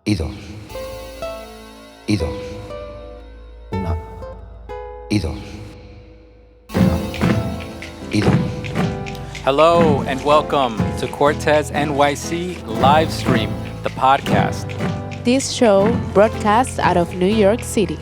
y dos, y dos, una, y dos, una, y dos. Hello and welcome to Cortes NYC Livestream, the podcast. This show broadcasts out of New York City.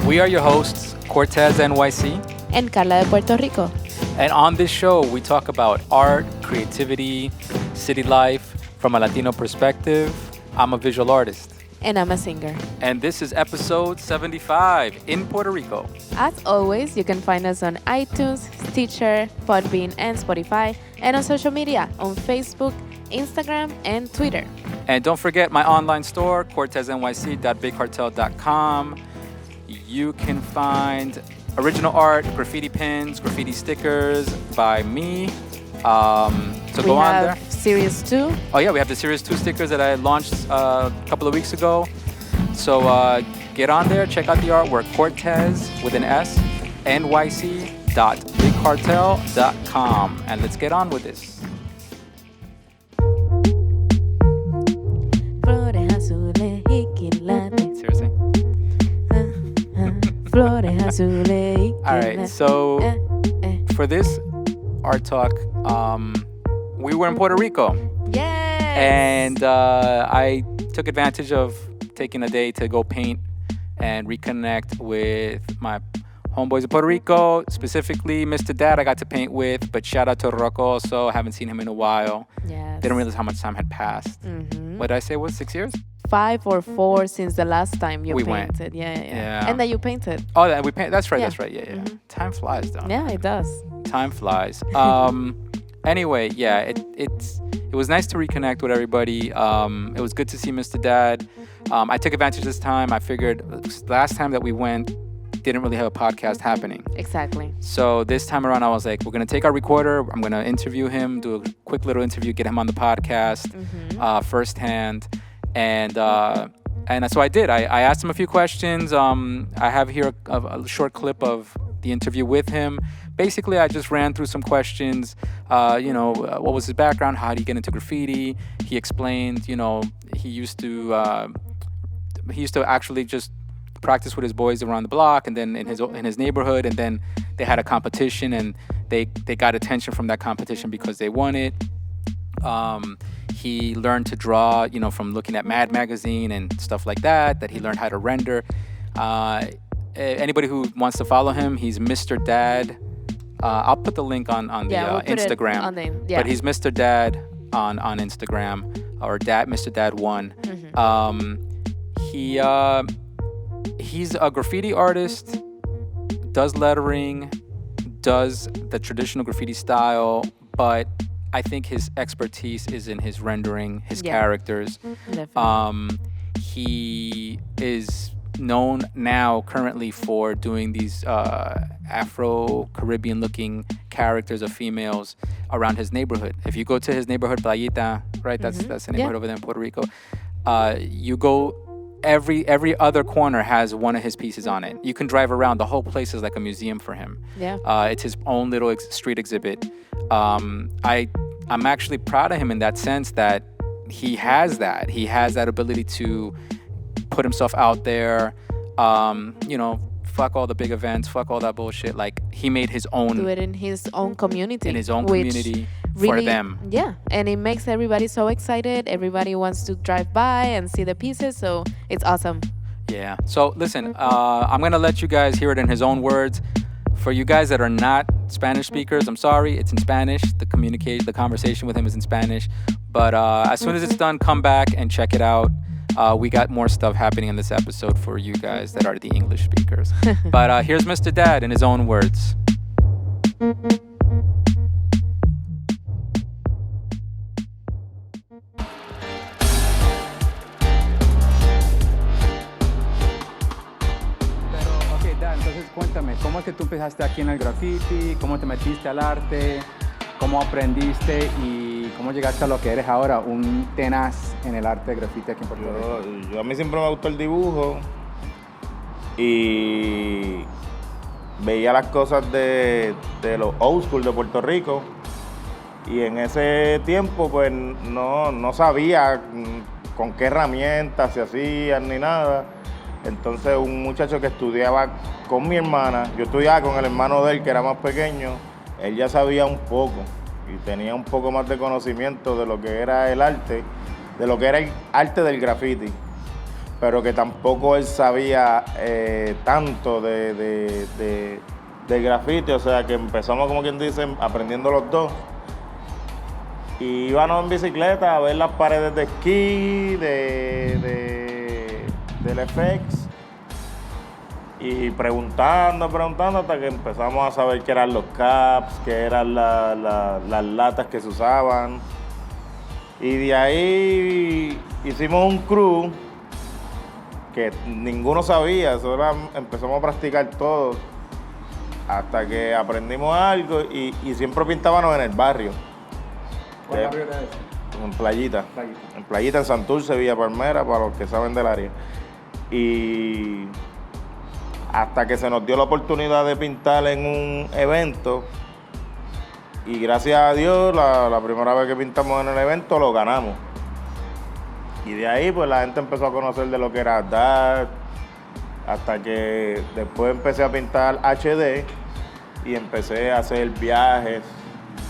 We are your hosts, Cortes NYC. And Carla de Puerto Rico. And on this show, we talk about art, creativity, city life from a Latino perspective. I'm a visual artist. And I'm a singer. And this is episode 75 in Puerto Rico. As always, you can find us on iTunes, Stitcher, Podbean, and Spotify, and on social media on Facebook, Instagram, and Twitter. And don't forget my online store, cortesnyc.bigcartel.com. You can find original art, graffiti pins, graffiti stickers by me. So we go on have there. Series 2. Oh yeah, we have the Series 2 stickers that I launched a couple of weeks ago. So get on there, check out the artwork, Cortes with an S, nyc.bigcartel.com. And let's get on with this. Flores azules y quilates. Seriously? Flores azules y All right, so for this art talk, we were in Puerto Rico. Yes! And I took advantage of taking a day to go paint and reconnect with my homeboys in Puerto Rico, specifically Mr.Dad I got to paint with, but shout out to Rocco also. Haven't seen him in a while. Yes. Didn't realize how much time had passed. Mm-hmm. What did I say? What, 6 years? 5 or 4 since the last time you We went. painted. Yeah. Yeah. And that you painted. Oh, we paint. That's right. Yeah. That's right. Yeah. Mhm. Time flies, though. Yeah, it does. Time flies. Anyway, yeah, it was nice to reconnect with everybody. It was good to see Mr.Dad. I took advantage this time. I figured last time that we went, didn't really have a podcast happening. Exactly. So this time around, I was like, we're going to take our recorder. I'm going to interview him, do a quick little interview, get him on the podcast firsthand. And so I did. I asked him a few questions. I have here a short clip of the interview with him. Basically, I just ran through some questions. What was his background? How did he get into graffiti? He explained, he used to actually just practice with his boys around the block and then in his neighborhood, and then they had a competition and they got attention from that competition because they won it. He learned to draw, from looking at Mad Magazine and stuff like that he learned how to render. Anybody who wants to follow him, he's Mr.Dad. I'll put the link on the we'll put Instagram. it on the, But he's Mr.Dad on Instagram, or Mr.Dad1. He's a graffiti artist, does lettering, does the traditional graffiti style, but I think his expertise is in his rendering, his characters. Definitely. He is known now currently for doing these Afro-Caribbean looking characters of females around his neighborhood. If you go to his neighborhood, Playita, right? That's the neighborhood over there in Puerto Rico. You go, every other corner has one of his pieces on it. You can drive around. The whole place is like a museum for him. Yeah. It's his own little street exhibit. I'm actually proud of him in that sense that he has that. He has that ability to put himself out there, fuck all the big events, fuck all that bullshit. Like, he made his own. Do it in his own community. For them. Yeah, and it makes everybody so excited. Everybody wants to drive by and see the pieces, so it's awesome. Yeah. So listen, I'm gonna let you guys hear it in his own words. For you guys that are not Spanish speakers, I'm sorry, it's in Spanish. The conversation with him is in Spanish. But as soon as it's done, come back and check it out. We got more stuff happening in this episode for you guys that are the English speakers. But here's Mr.Dad in his own words. Entonces cuéntame, ¿cómo es que tú empezaste aquí en el graffiti? ¿Cómo te metiste al arte? ¿Cómo aprendiste y cómo llegaste a lo que eres ahora, un tenaz en el arte de graffiti aquí en Puerto Rico? Yo a mí siempre me gustó el dibujo y veía las cosas de los old school de Puerto Rico y en ese tiempo pues no sabía con qué herramientas se hacían ni nada. Entonces un muchacho que estudiaba con mi hermana, yo estudiaba con el hermano de él que era más pequeño, él ya sabía un poco y tenía un poco más de conocimiento de lo que era el arte, de lo que era el arte del graffiti, pero que tampoco él sabía tanto de graffiti, o sea que empezamos, como quien dice, aprendiendo los dos. Y íbamos en bicicleta a ver las paredes de esquí, del FX, y preguntando hasta que empezamos a saber qué eran los caps, qué eran las latas que se usaban. Y de ahí hicimos un crew que ninguno sabía, empezamos a practicar todos hasta que aprendimos algo y siempre pintábamos en el barrio. ¿Cuál barrio era ese? En Playita. En Playita, en Santurce, Villa Palmera, para los que saben del área. Y hasta que se nos dio la oportunidad de pintar en un evento, y gracias a Dios, la primera vez que pintamos en el evento lo ganamos. Y de ahí pues la gente empezó a conocer de lo que era Dad, hasta que después empecé a pintar HD y empecé a hacer viajes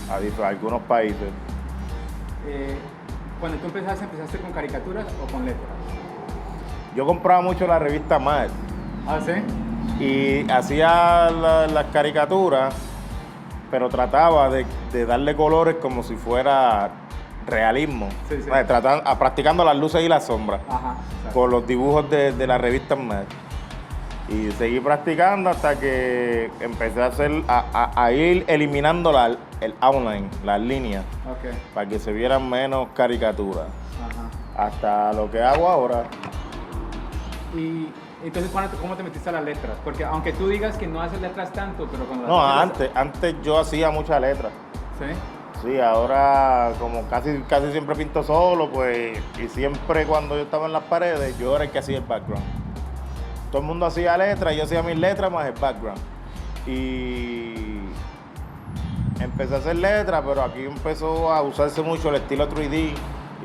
a algunos países. Cuando tú ¿empezaste con caricaturas o con letras? Yo compraba mucho la revista Mad. ¿Ah, sí? Y hacía las caricaturas, pero trataba de darle colores como si fuera realismo. Sí. Practicando las luces y las sombras. Ajá, con los dibujos de la revista Mad. Y seguí practicando hasta que empecé a ir eliminando el outline, las líneas, para que se vieran menos caricaturas. Ajá. Hasta lo que hago ahora. Y entonces, ¿cómo te metiste a las letras? Porque aunque tú digas que no haces letras tanto, pero cuando No, las antes yo hacía muchas letras. ¿Sí? Sí, ahora como casi siempre pinto solo, pues, y siempre cuando yo estaba en las paredes, yo era el que hacía el background. Todo el mundo hacía letras, yo hacía mis letras más el background. Y empecé a hacer letras, pero aquí empezó a usarse mucho el estilo 3D.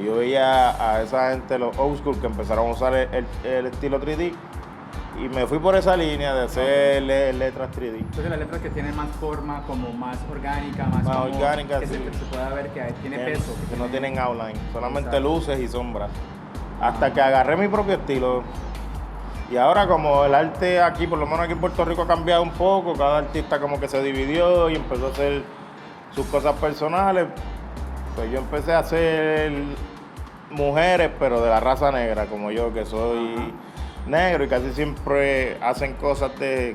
Y yo veía a esa gente, los old school, que empezaron a usar el estilo 3D. Y me fui por esa línea de hacer letras 3D. Entonces las letras que tienen más forma, como más orgánica, más orgánica, que sí. se pueda ver que tiene peso. Que no tienen outline, solamente luces y sombras. Hasta que agarré mi propio estilo. Y ahora como el arte aquí, por lo menos aquí en Puerto Rico, ha cambiado un poco, cada artista como que se dividió y empezó a hacer sus cosas personales, pues yo empecé a hacer mujeres, pero de la raza negra, como yo, que soy negro, y casi siempre hacen cosas de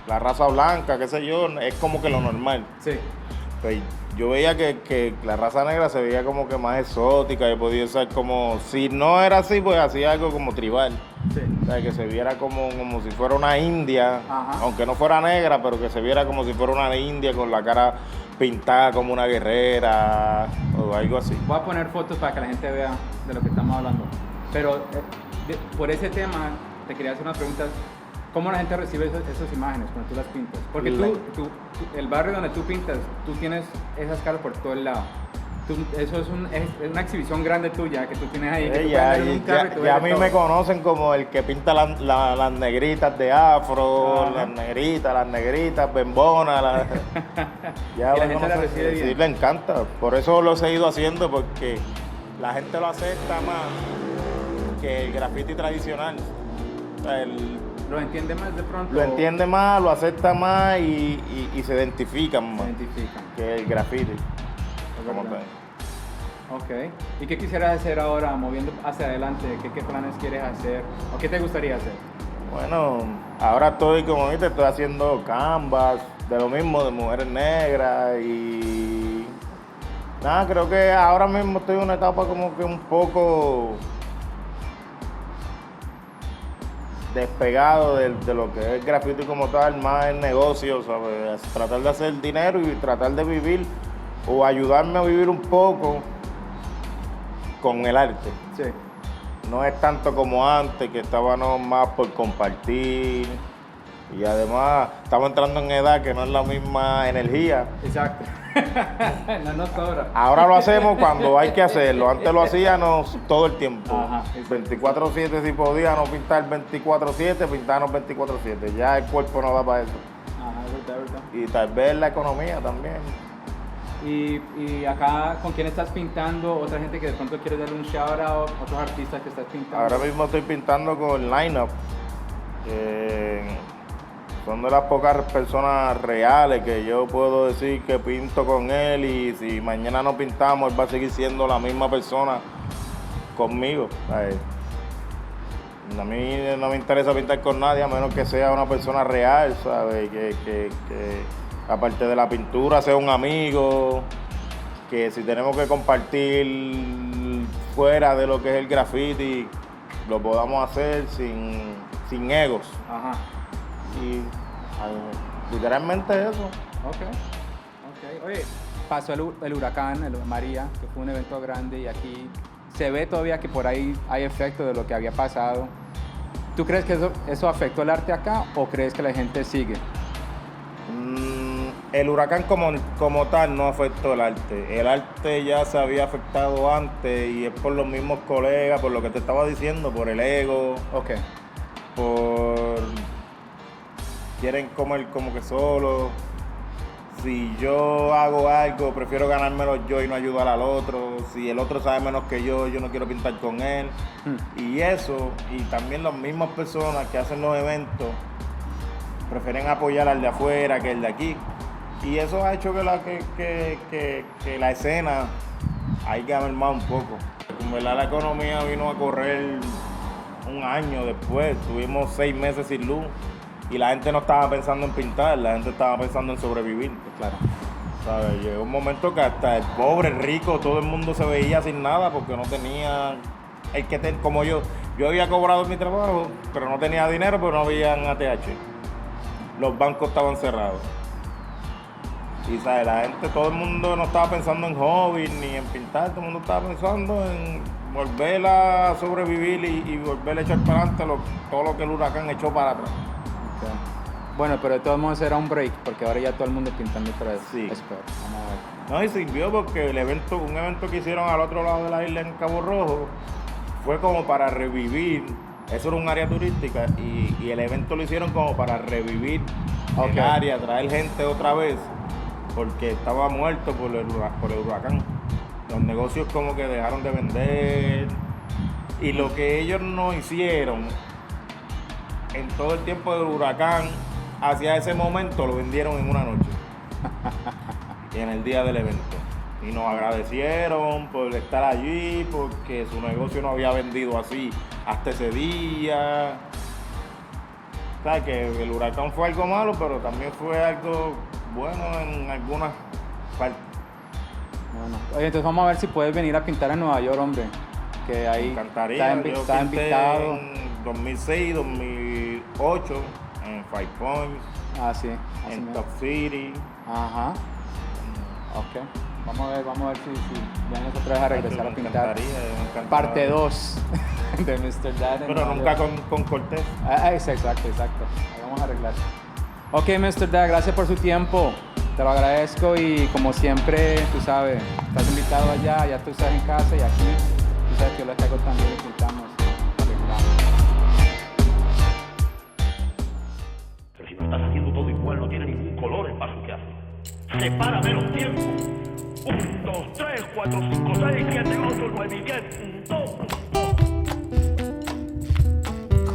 la raza blanca, qué sé yo, es como que lo normal. Sí. Pues yo veía que la raza negra se veía como que más exótica, y podía ser como, si no era así, pues hacía algo como tribal. Sí. O sea, que se viera como si fuera una india, aunque no fuera negra, pero que se viera como si fuera una india con la cara pintada como una guerrera o algo así. Voy a poner fotos para que la gente vea de lo que estamos hablando. Pero por ese tema, te quería hacer unas preguntas. ¿Cómo la gente recibe esas imágenes cuando tú las pintas? Porque el barrio donde tú pintas, tú tienes esas caras por todo el lado. Eso es una exhibición grande tuya que tú tienes ahí. Que ya a mí me conocen como el que pinta las negritas de afro, las negritas, bembonas. Ya y la gente la recibe bien. Sí, le encanta. Por eso lo he seguido haciendo, porque la gente lo acepta más que el graffiti tradicional. O sea, lo entiende más de pronto. Lo entiende más, lo acepta más y se identifican más que el graffiti. Ok. ¿Y qué quisieras hacer ahora, moviendo hacia adelante? ¿Qué planes quieres hacer? ¿O qué te gustaría hacer? Bueno, ahora estoy haciendo canvas de lo mismo, de mujeres negras y... Nada, creo que ahora mismo estoy en una etapa como que un poco despegado de lo que es el graffiti como tal, más el negocio, ¿sabes? Tratar de hacer dinero y tratar de vivir o ayudarme a vivir un poco con el arte. Sí. No es tanto como antes, que estábamos más por compartir Y además estamos entrando en edad que no es la misma energía. Exacto. No nos sobra. Ahora lo hacemos cuando hay que hacerlo. Antes lo hacíamos todo el tiempo. Ajá. 24/7 si podíamos pintar 24/7, pintarnos 24/7. Ya el cuerpo no da para eso. Ajá, verdad. Y tal vez la economía también. Y acá, ¿con quién estás pintando? Otra gente que de pronto quiere darle un shout out, otros artistas que estás pintando. Ahora mismo estoy pintando con Line-Up. Son de las pocas personas reales que yo puedo decir que pinto con él, y si mañana no pintamos, él va a seguir siendo la misma persona conmigo. ¿Sabes? A mí no me interesa pintar con nadie a menos que sea una persona real, ¿sabes? Que aparte de la pintura sea un amigo, que si tenemos que compartir fuera de lo que es el graffiti, lo podamos hacer sin egos. Ajá. Y literalmente eso. Ok. Oye, pasó el huracán, el María, que fue un evento grande, y aquí se ve todavía que por ahí hay efecto de lo que había pasado. ¿Tú crees que eso afectó el arte acá o crees que la gente sigue? El huracán como tal no afectó el arte. El arte ya se había afectado antes, y es por los mismos colegas, por lo que te estaba diciendo, por el ego. Ok. Quieren comer como que solo. Si yo hago algo, prefiero ganármelo yo y no ayudar al otro. Si el otro sabe menos que yo no quiero pintar con él. Y eso, y también las mismas personas que hacen los eventos prefieren apoyar al de afuera que el de aquí. Y eso ha hecho que la escena haya mermado un poco. En verdad la economía vino a correr un año después. Tuvimos 6 meses sin luz. Y la gente no estaba pensando en pintar, la gente estaba pensando en sobrevivir. Claro. ¿Sabes? Llegó un momento que hasta el pobre, el rico, todo el mundo se veía sin nada porque no tenía... como yo había cobrado mi trabajo, pero no tenía dinero porque no había ATH. Los bancos estaban cerrados. Y ¿sabes? La gente, todo el mundo no estaba pensando en hobby ni en pintar, todo el mundo estaba pensando en volver a sobrevivir y volver a echar para adelante todo lo que el huracán echó para atrás. Okay. Bueno, pero de todos modos era un break, porque ahora ya todo el mundo pintando otra vez. Sí. Es peor. Vamos a ver. No, y sirvió porque un evento que hicieron al otro lado de la isla en Cabo Rojo fue como para revivir. Eso era un área turística y el evento lo hicieron como para revivir el área, traer gente otra vez, porque estaba muerto por el huracán. Los negocios como que dejaron de vender, y lo que ellos no hicieron en todo el tiempo del huracán, hacia ese momento lo vendieron en una noche. Y en el día del evento. Y nos agradecieron por estar allí, porque su negocio no había vendido así hasta ese día. O sea, que el huracán fue algo malo, pero también fue algo bueno en algunas partes. Bueno, oye, entonces vamos a ver si puedes venir a pintar en Nueva York, hombre. Que ahí Me encantaría. está invitado. En 2006, 2008, en Five Points, Ah, sí. así en mismo. Top City. Ajá. Ok. Vamos a ver si ya nosotros a regresar a Me pintar. encantaría. Parte 2 de Mr.Dad. Pero nunca con Cortes. Exacto. Ahí vamos a arreglar. Ok, Mr.Dad, gracias por su tiempo. Te lo agradezco, y como siempre, tú sabes, estás invitado allá, ya tú estás en casa, y aquí, tú sabes que yo les traigo también y pintamos. Pero si no estás haciendo todo igual, no tiene ningún color el paso que hace. Separa menos tiempo. 1, 2, 3, 4, 5, 6, 7, 8, 9 y 10. 2.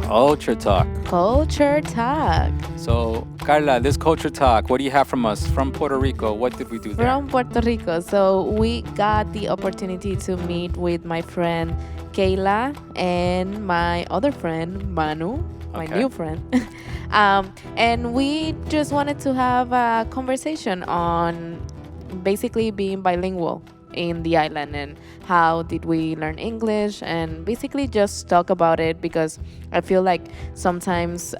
Culture Talk. Culture Talk. So, Carla, this Culture Talk, what do you have from us? From Puerto Rico, what did we do there? From Puerto Rico. So we got the opportunity to meet with my friend Keyla and my other friend Manu, my Okay. new friend. And we just wanted to have a conversation on basically being bilingual in the island, and how did we learn English, and basically just talk about it, because I feel like sometimes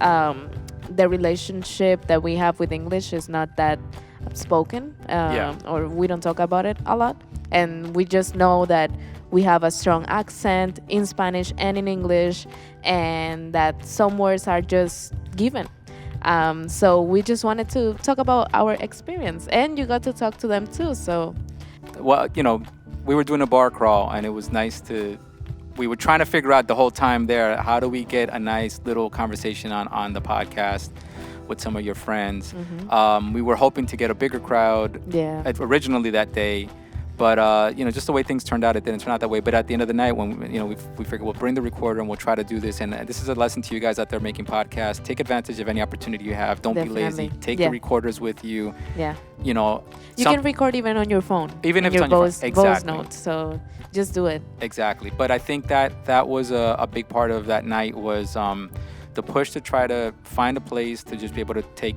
the relationship that we have with English is not that spoken, or we don't talk about it a lot, and we just know that we have a strong accent in Spanish and in English, and that some words are just given. So we just wanted to talk about our experience, and you got to talk to them too. So, Well, we were doing a bar crawl, and it was nice we were trying to figure out the whole time there, how do we get a nice little conversation on the podcast with some of your friends. We were hoping to get a bigger crowd originally that day, but just the way things turned out, it didn't turn out that way. But at the end of the night, when we figured we'll bring the recorder and we'll try to do this. And this is a lesson to you guys out there making podcasts. Take advantage of any opportunity you have. Don't be lazy. Take the recorders with you. Yeah. You can record even on your phone. Even if your it's on voice, your phone. Exactly. voice notes. So just do it. Exactly. But I think that was a big part of that night was the push to try to find a place to just be able to take.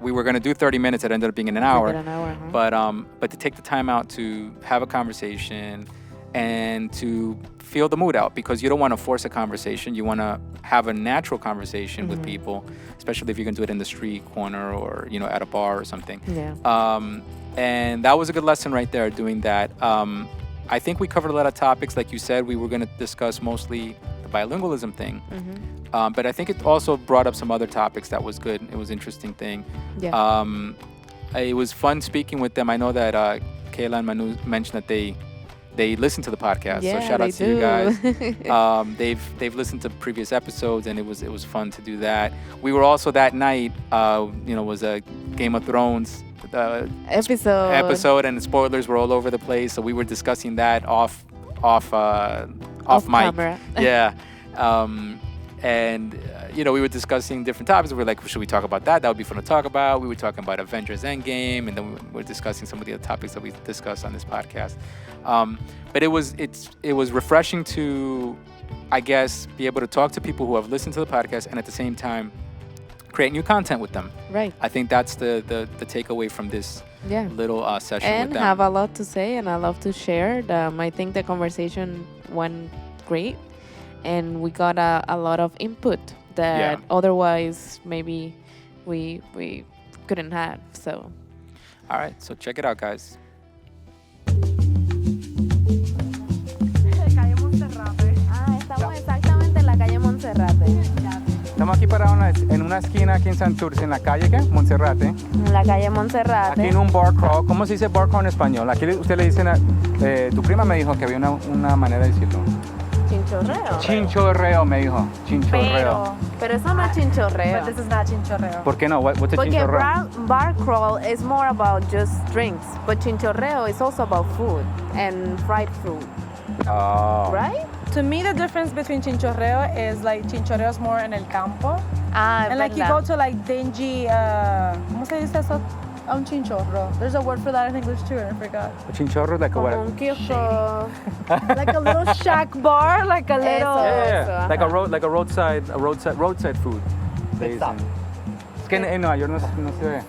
We were going to do 30 minutes. It ended up being an hour. But to take the time out to have a conversation and to feel the mood out, because you don't want to force a conversation. You want to have a natural conversation with people, especially if you can do it in the street corner or, at a bar or something. Yeah. And that was a good lesson right there, doing that. I think we covered a lot of topics. Like you said, we were going to discuss mostly the bilingualism thing. But I think it also brought up some other topics that was good. It was an interesting thing. Yeah. It was fun speaking with them. I know that Keyla and Manu mentioned that they listen to the podcast. Yeah, so shout out to do. you guys. They've listened to previous episodes, and it was fun to do that. We were also that night, was a Game of Thrones episode, and the spoilers were all over the place. So we were discussing that off mic. Camera. Yeah. And we were discussing different topics. We were like, should we talk about that? That would be fun to talk about. We were talking about Avengers Endgame, and then we were discussing some of the other topics that we discussed on this podcast. But it was refreshing to, I guess, be able to talk to people who have listened to the podcast and at the same time create new content with them. Right. I think that's the takeaway from this little session and with them. have a lot to say and a lot to share. I think the conversation went great, and we got a lot of input that otherwise maybe we couldn't have. So, all right, so check it out, guys. Calle Monserrate. Estamos exactamente en la calle Monserrate. Estamos aquí parados en una esquina aquí en Santurce, en la calle ¿qué? Monserrate. En la calle Monserrate. Aquí en un bar crawl. ¿Cómo se dice bar crawl en español? Aquí usted le dicen, tu prima me dijo que había una manera de decirlo. Chinchorreo. Chinchorreo me dijo. Chinchorreo. Pero eso no es chinchorreo. But this is not chinchorreo. ¿Por qué no? What's a Porque chinchorreo? bar crawl is more about just drinks, but chinchorreo is also about food and fried food, Oh. right? To me, the difference between chinchorreo is like chinchorreo is more en el campo. And And you go to like dingy, ¿cómo se dice eso? Un chinchorro. There's a word for that in English too, and I forgot. A chinchorro like como what? un kiosco. Like a little shack bar, like a little. Yeah, like Eso, a roadside food. Le dicen. Es que en Nueva York no se ve.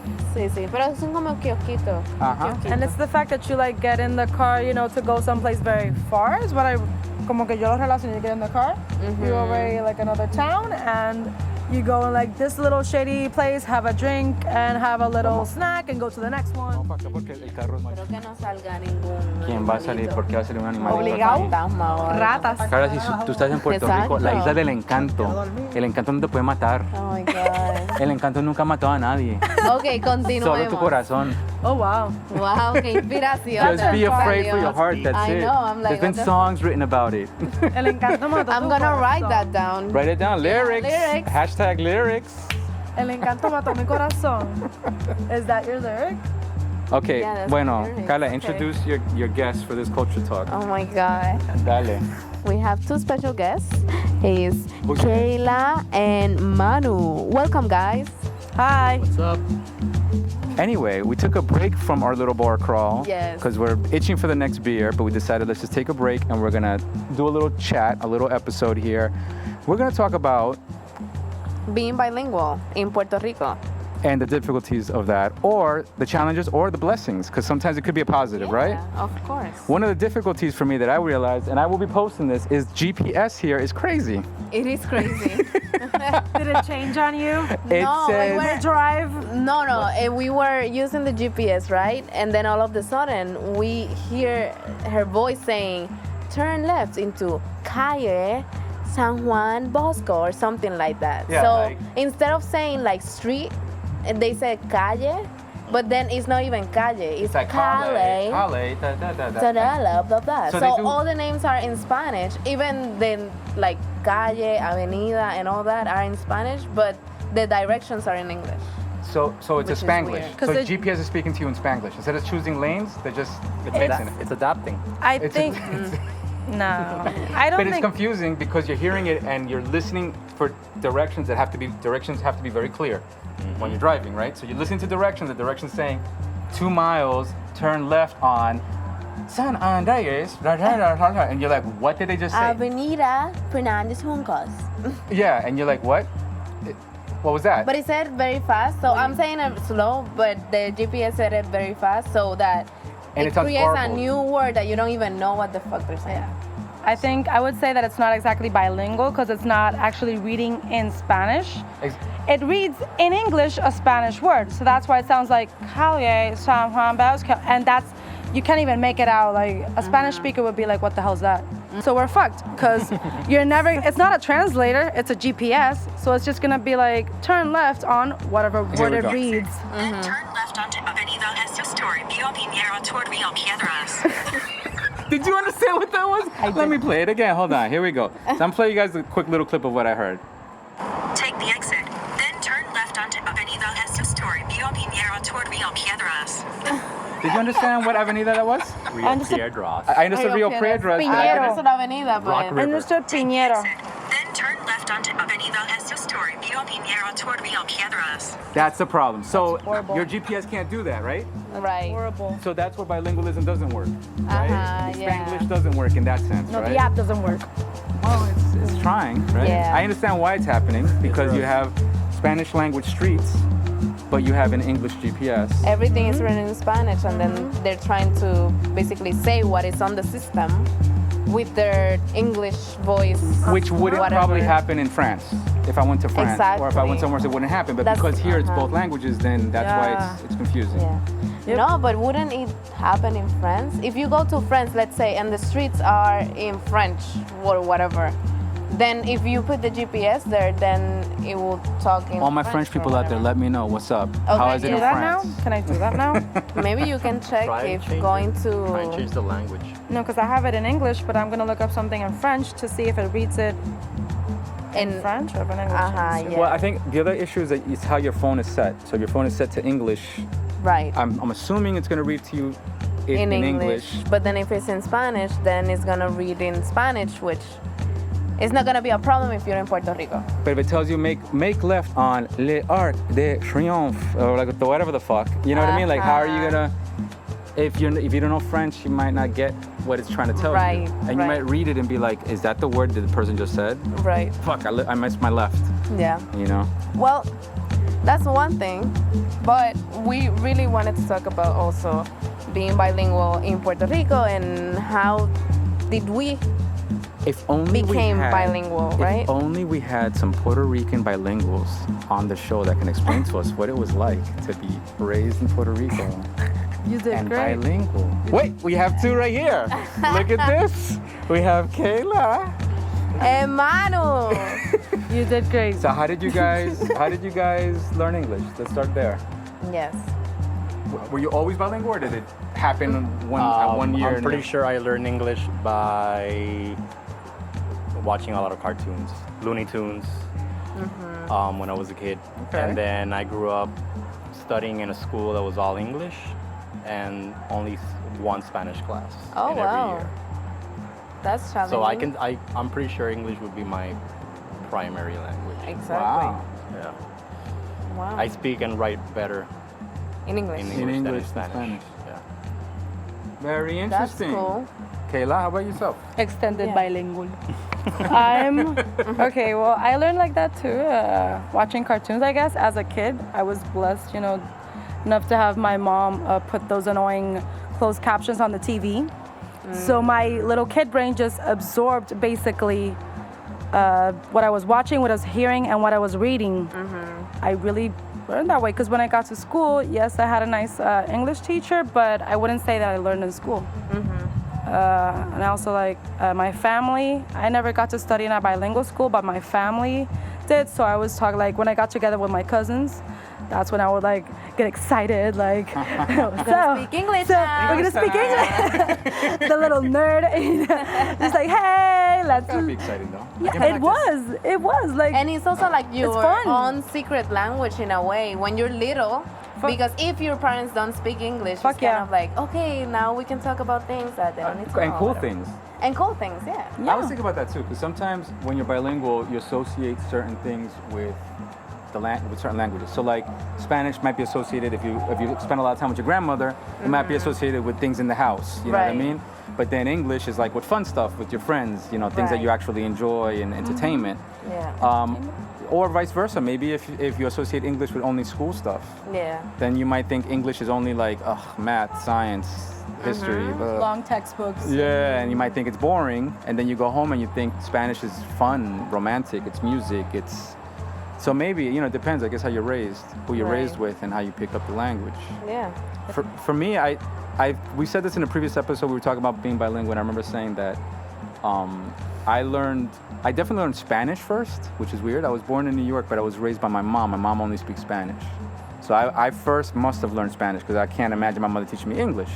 Sí, pero son como kiosquitos. Ajá. And it's the fact that you like get in the car, to go someplace very far is what como que yo lo relaciono. You get in the car, you go away like another town, and you go in like this little shady place, have a drink, and have a little snack, and go to the next one. Porque el carro es más. Espero que no salga ningún. ¿Quién va a salir? ¿Por qué va a salir un animal? Obligado. Fantasma o algo. Ratas. Carla, si tú estás en Puerto Rico, la isla del encanto. El encanto no te puede matar. Oh my God. El encanto nunca ha matado a nadie. Ok, continuemos. Solo tu corazón. Oh wow. Wow, qué inspiración. Just be afraid for Dios. your heart, that's I it. know, I'm like, There's been what the- songs written about it. El encanto mató I'm tu gonna corazón. write that down. Write it down. Lyrics. lyrics. Hashtag lyrics. El encanto mató mi corazón. Is that your lyric? Okay, Yeah, that's bueno, the lyrics. Carla, Okay. introduce your guest for this culture talk. Oh my God. Dale. We have two special guests. He's Who's Keyla and Manu. Welcome, guys. Hi. What's up? Anyway, we took a break from our little bar crawl. Yes. Because we're itching for the next beer, but we decided let's just take a break and we're gonna do a little chat, a little episode here. We're gonna talk about Being bilingual in Puerto Rico. and the difficulties of that, or the challenges or the blessings, because sometimes it could be a positive, right? Yeah, of course. One of the difficulties for me that I realized, and I will be posting this, is GPS here is crazy. It is crazy. Did it change on you? It No, we says, were- Drive. No, we were using the GPS, right? And then all of a sudden, we hear her voice saying, turn left into calle San Juan Bosco or something like that. Yeah, so like- instead of saying like street, they say calle, but then it's not even calle. It's like calle. Calle, da, da, da, da. Blah, blah, blah. So So, they do- all the names are in Spanish, even the like calle, avenida, and all that are in Spanish, but the directions are in English. So it's a Which is Spanglish. weird. So 'Cause it- GPS is speaking to you in Spanglish. Instead of choosing lanes, they're just it makes it. It's adapting. I It's think no, I don't But it's think. confusing because you're hearing it and you're listening for directions have to be very clear when you're driving, right? So you listen to directions. The directions saying 2 miles, turn left on San Andreas, and you're like, what did they just say? Avenida Fernandez Juncos. Yeah, and you're like, what? What was that? But it said very fast, so I'm saying it slow, but the GPS said it very fast, so that And it it sounds creates a horrible. new word that you don't even know what the fuck they're saying. I think I would say that it's not exactly bilingual because it's not actually reading in Spanish. Ex- It reads in English a Spanish word, so that's why it sounds like calle, San Juan Bosco, and that's you can't even make it out. Like a Spanish speaker would be like, "What the hell's that?" So we're fucked because you're never. It's not a translator; it's a GPS. So it's just gonna be like turn left on whatever word we it go. reads. Then turn left onto Avenida Estes Toribio Pinheiro Toribio Piedras. Did you understand what that was? Let me play it again. Hold on. Here we go. So I'm playing you guys a quick little clip of what I heard. Take the exit. Then turn left onto Avenida Estes Toribio Pinheiro Toribio Piedras. Did you understand what avenida that was? Rio understood- Piedras. I understood Rio Piedras. I Pinheiro. understood Avenida, Rock but River. Understood Take the Pinheiro. exit. Then turn left onto Avenida Estes Toribio Pinheiro Toribio Piedras. That's the problem. So horrible. your GPS can't do that, right? right. Horrible. So that's where bilingualism doesn't work, right? Yeah. Spanglish doesn't work in that sense, No, right? the app doesn't work. Well, it's trying, right? Yeah. I understand why it's happening because you have Spanish language streets, but you have an English GPS. Everything is written in Spanish, and then they're trying to basically say what is on the system with their English voice. Which wouldn't whatever. probably happen in France. If I went to France, or if I went Exactly. somewhere else, it wouldn't happen. But That's- because here it's uh-huh. both languages, then that's why it's confusing. Yeah. No, but wouldn't it happen in France? If you go to France, let's say, and the streets are in French or whatever, then if you put the GPS there, then it will talk in All my French or people out there, whatever. let me know what's up. Okay, How is it do in Do that France? now? Can I do that now? Maybe you can check Try and if change going it. Try and change to. the language. No, because I have it in English, but I'm gonna look up something in French to see if it reads it in French or in English. Yeah. Well, I think the other issue is that it's how your phone is set. So if your phone is set to English, Right. I'm assuming it's going to read to you in English. But then if it's in Spanish, then it's gonna read in Spanish, which is not gonna be a problem if you're in Puerto Rico. But if it tells you make left on Le Arc de Triomphe or like whatever the fuck, you know what I mean? Like how are you gonna? If you don't know French, you might not get what it's trying to tell Right, you, and you right. might read it and be like, "Is that the word that the person just said?" Right. Fuck, I missed my left. Yeah. You know. Well, that's one thing, but we really wanted to talk about also being bilingual in Puerto Rico and how did we If only became we had, bilingual, right? If only we had some Puerto Rican bilinguals on the show that can explain to us what it was like to be raised in Puerto Rico You did and great. bilingual. Wait, we have two right here. Look at this. We have Keyla. and Manu. You did great. So how did you guys learn English? Let's start there. Yes. Were you always bilingual or did it happen one year? I'm pretty sure I learned English by watching a lot of cartoons, Looney Tunes, when I was a kid. Okay. And then I grew up studying in a school that was all English and only one Spanish class Oh, in wow. every year. That's challenging. So I'm pretty sure English would be my primary language. Exactly. Wow. Yeah. Wow. I speak and write better in English. in In English, English than than in Spanish. Spanish. Yeah. Very That's interesting. cool. Keyla, how about yourself? Extended Yeah. bilingual. I'm okay. Well, I learned like that too, watching cartoons. I guess as a kid, I was blessed, enough to have my mom put those annoying closed captions on the TV. So my little kid brain just absorbed basically what I was watching, what I was hearing, and what I was reading. I really learned that way because when I got to school, yes, I had a nice English teacher, but I wouldn't say that I learned in school. And also like my family. I never got to study in a bilingual school, but my family did. So I was talking like when I got together with my cousins, that's when I would like get excited, like Speak English so now. we're gonna speak English. The little nerd, just like hey, let's. That'd be exciting though. Yeah, it was like. And it's also like your fun. own secret language in a way when you're little. Because if your parents don't speak English, it's kind of like, okay, now we can talk about things that they don't need to know. And cool whatever. things. And cool things, yeah. I was thinking about that too, because sometimes when you're bilingual, you associate certain things with with certain languages. So like Spanish might be associated if you spend a lot of time with your grandmother, it might be associated with things in the house. You know what I mean? But then English is like with fun stuff with your friends. You know, things that you actually enjoy and entertainment. Yeah. Or vice versa. Maybe if you associate English with only school stuff, then you might think English is only like math, science, history, long textbooks. Yeah, and you might think it's boring, and then you go home and you think Spanish is fun, romantic, it's music, it's. So maybe, you know, it depends, I guess, how you're raised, who you're raised with, and how you pick up the language. Yeah. For me, we said this in a previous episode, we were talking about being bilingual, and I remember saying that I definitely learned Spanish first, which is weird. I was born in New York, but I was raised by my mom. My mom only speaks Spanish. So I first must have learned Spanish, because I can't imagine my mother teaching me English.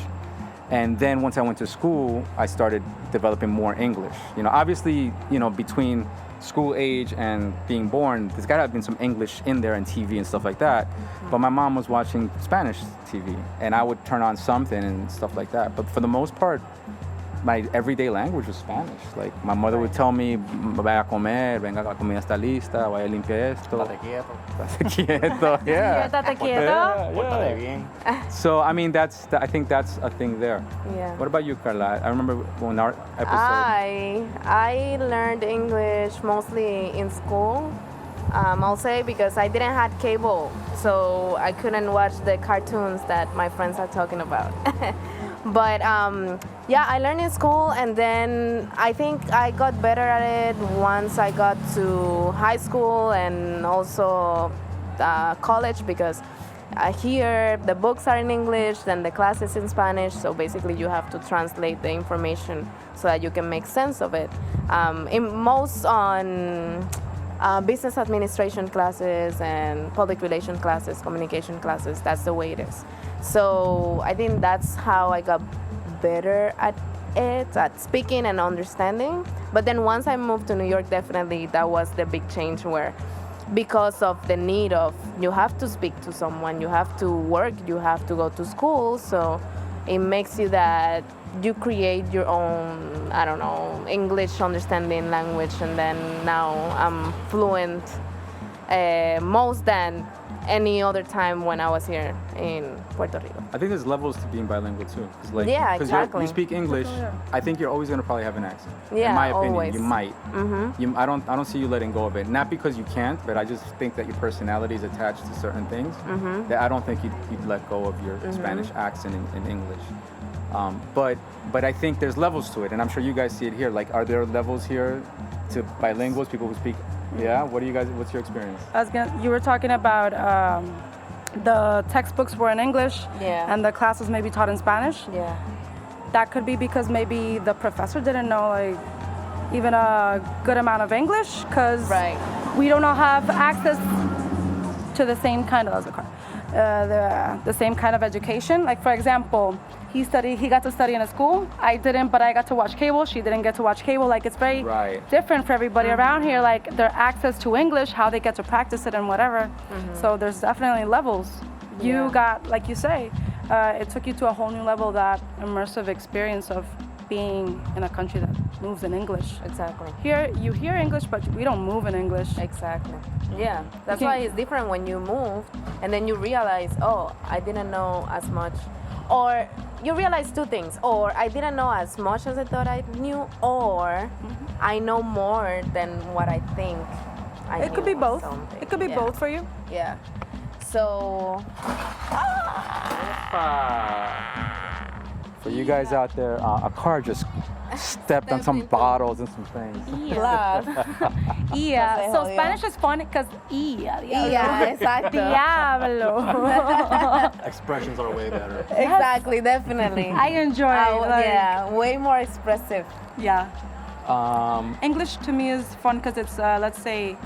And then once I went to school, I started developing more English. You know, obviously, you know, between school age and being born, there's got to have been some English in there and TV and stuff like that. But my mom was watching Spanish TV, and I would turn on something and stuff like that. But for the most part, my everyday language was Spanish. Like my mother would tell me, vaya a comer, venga, la comida está lista, vaya a limpiar esto. Estate quieto. Estate quieto, yeah. Estate quieto. Pórtate bien. So, I mean, I think that's a thing there. Yeah. What about you, Carla? I remember when our episode... I learned English mostly in school. I'll say because I didn't have cable, so I couldn't watch the cartoons that my friends are talking about. But yeah, I learned in school, and then I think I got better at it once I got to high school and also college, because here the books are in English, then the class is in Spanish, so basically you have to translate the information so that you can make sense of it. In most on business administration classes and public relation classes, communication classes, that's the way it is. So I think that's how I got better at it, at speaking and understanding. But then once I moved to New York, definitely that was the big change, where because of the need of you have to speak to someone, you have to work, you have to go to school, so it makes you that you create your own, I don't know, English understanding language, and then now I'm fluent most than any other time when I was here in Puerto Rico. I think there's levels to being bilingual too. Like, yeah, exactly. You speak English. I think you're always gonna probably have an accent. Yeah, in my opinion, always. you might. I don't see you letting go of it. Not because you can't, but I just think that your personality is attached to certain things. That I don't think you'd let go of your Spanish accent in English. But I think there's levels to it, and I'm sure you guys see it here. Like, are there levels here to bilinguals, people who speak? Yeah. What's your experience? You were talking about the textbooks were in English, and the classes may be taught in Spanish. Yeah. That could be because maybe the professor didn't know like even a good amount of English, because we don't have access to the same kind of the same kind of education. Like, for example, he got to study in a school. I didn't, but I got to watch cable. She didn't get to watch cable. Like, it's very different for everybody around here. Like, their access to English, how they get to practice it and whatever. So there's definitely levels. You got, like you say, it took you to a whole new level, that immersive experience of being in a country that moves in English. Exactly. Here, you hear English, but we don't move in English. Exactly. Yeah, that's why it's different when you move, and then you realize, oh, I didn't know as much. Or you realize two things, or I didn't know as much as I thought I knew, or I know more than what I think I knew. It could be both. Something. It could be both for you. Yeah. So... For you guys out there, a car just stepped on some bottles and some things. Glass. Yeah. So jodió. Spanish is funny because Yeah, exacto. Diablo. Expressions are way better. Exactly, definitely. I enjoy it. Like, Yeah, way more expressive. Yeah. Um, English to me is fun because it's, let's say,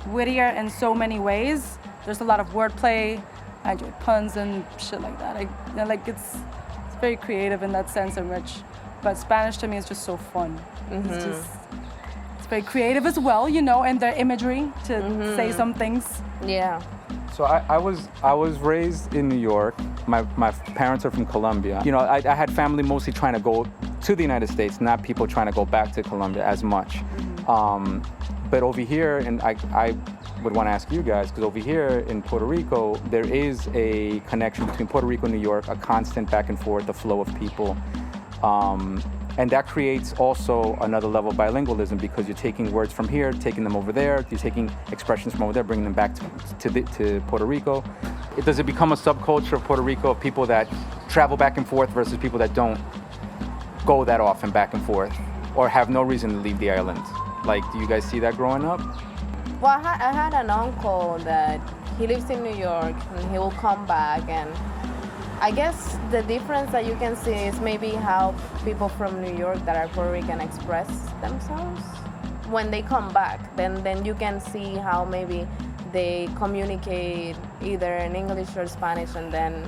wittier in so many ways. There's a lot of wordplay. I enjoy puns and shit like that. It's very creative in that sense and rich. But Spanish to me is just so fun. It's very creative as well, and the imagery to say some things. Yeah. So I was raised in New York. My parents are from Colombia. I had family mostly trying to go to the United States, not people trying to go back to Colombia as much. But over here, and I would want to ask you guys, because over here in Puerto Rico, there is a connection between Puerto Rico and New York, a constant back and forth, the flow of people. And that creates also another level of bilingualism because you're taking words from here, taking them over there, you're taking expressions from over there, bringing them back to Puerto Rico. Does it become a subculture of Puerto Rico of people that travel back and forth versus people that don't go that often back and forth or have no reason to leave the island? Like, do you guys see that growing up? Well, I had an uncle that he lives in New York and he will come back, and I guess the difference that you can see is maybe how people from New York that are Puerto Rican express themselves when they come back. Then you can see how maybe they communicate either in English or Spanish, and then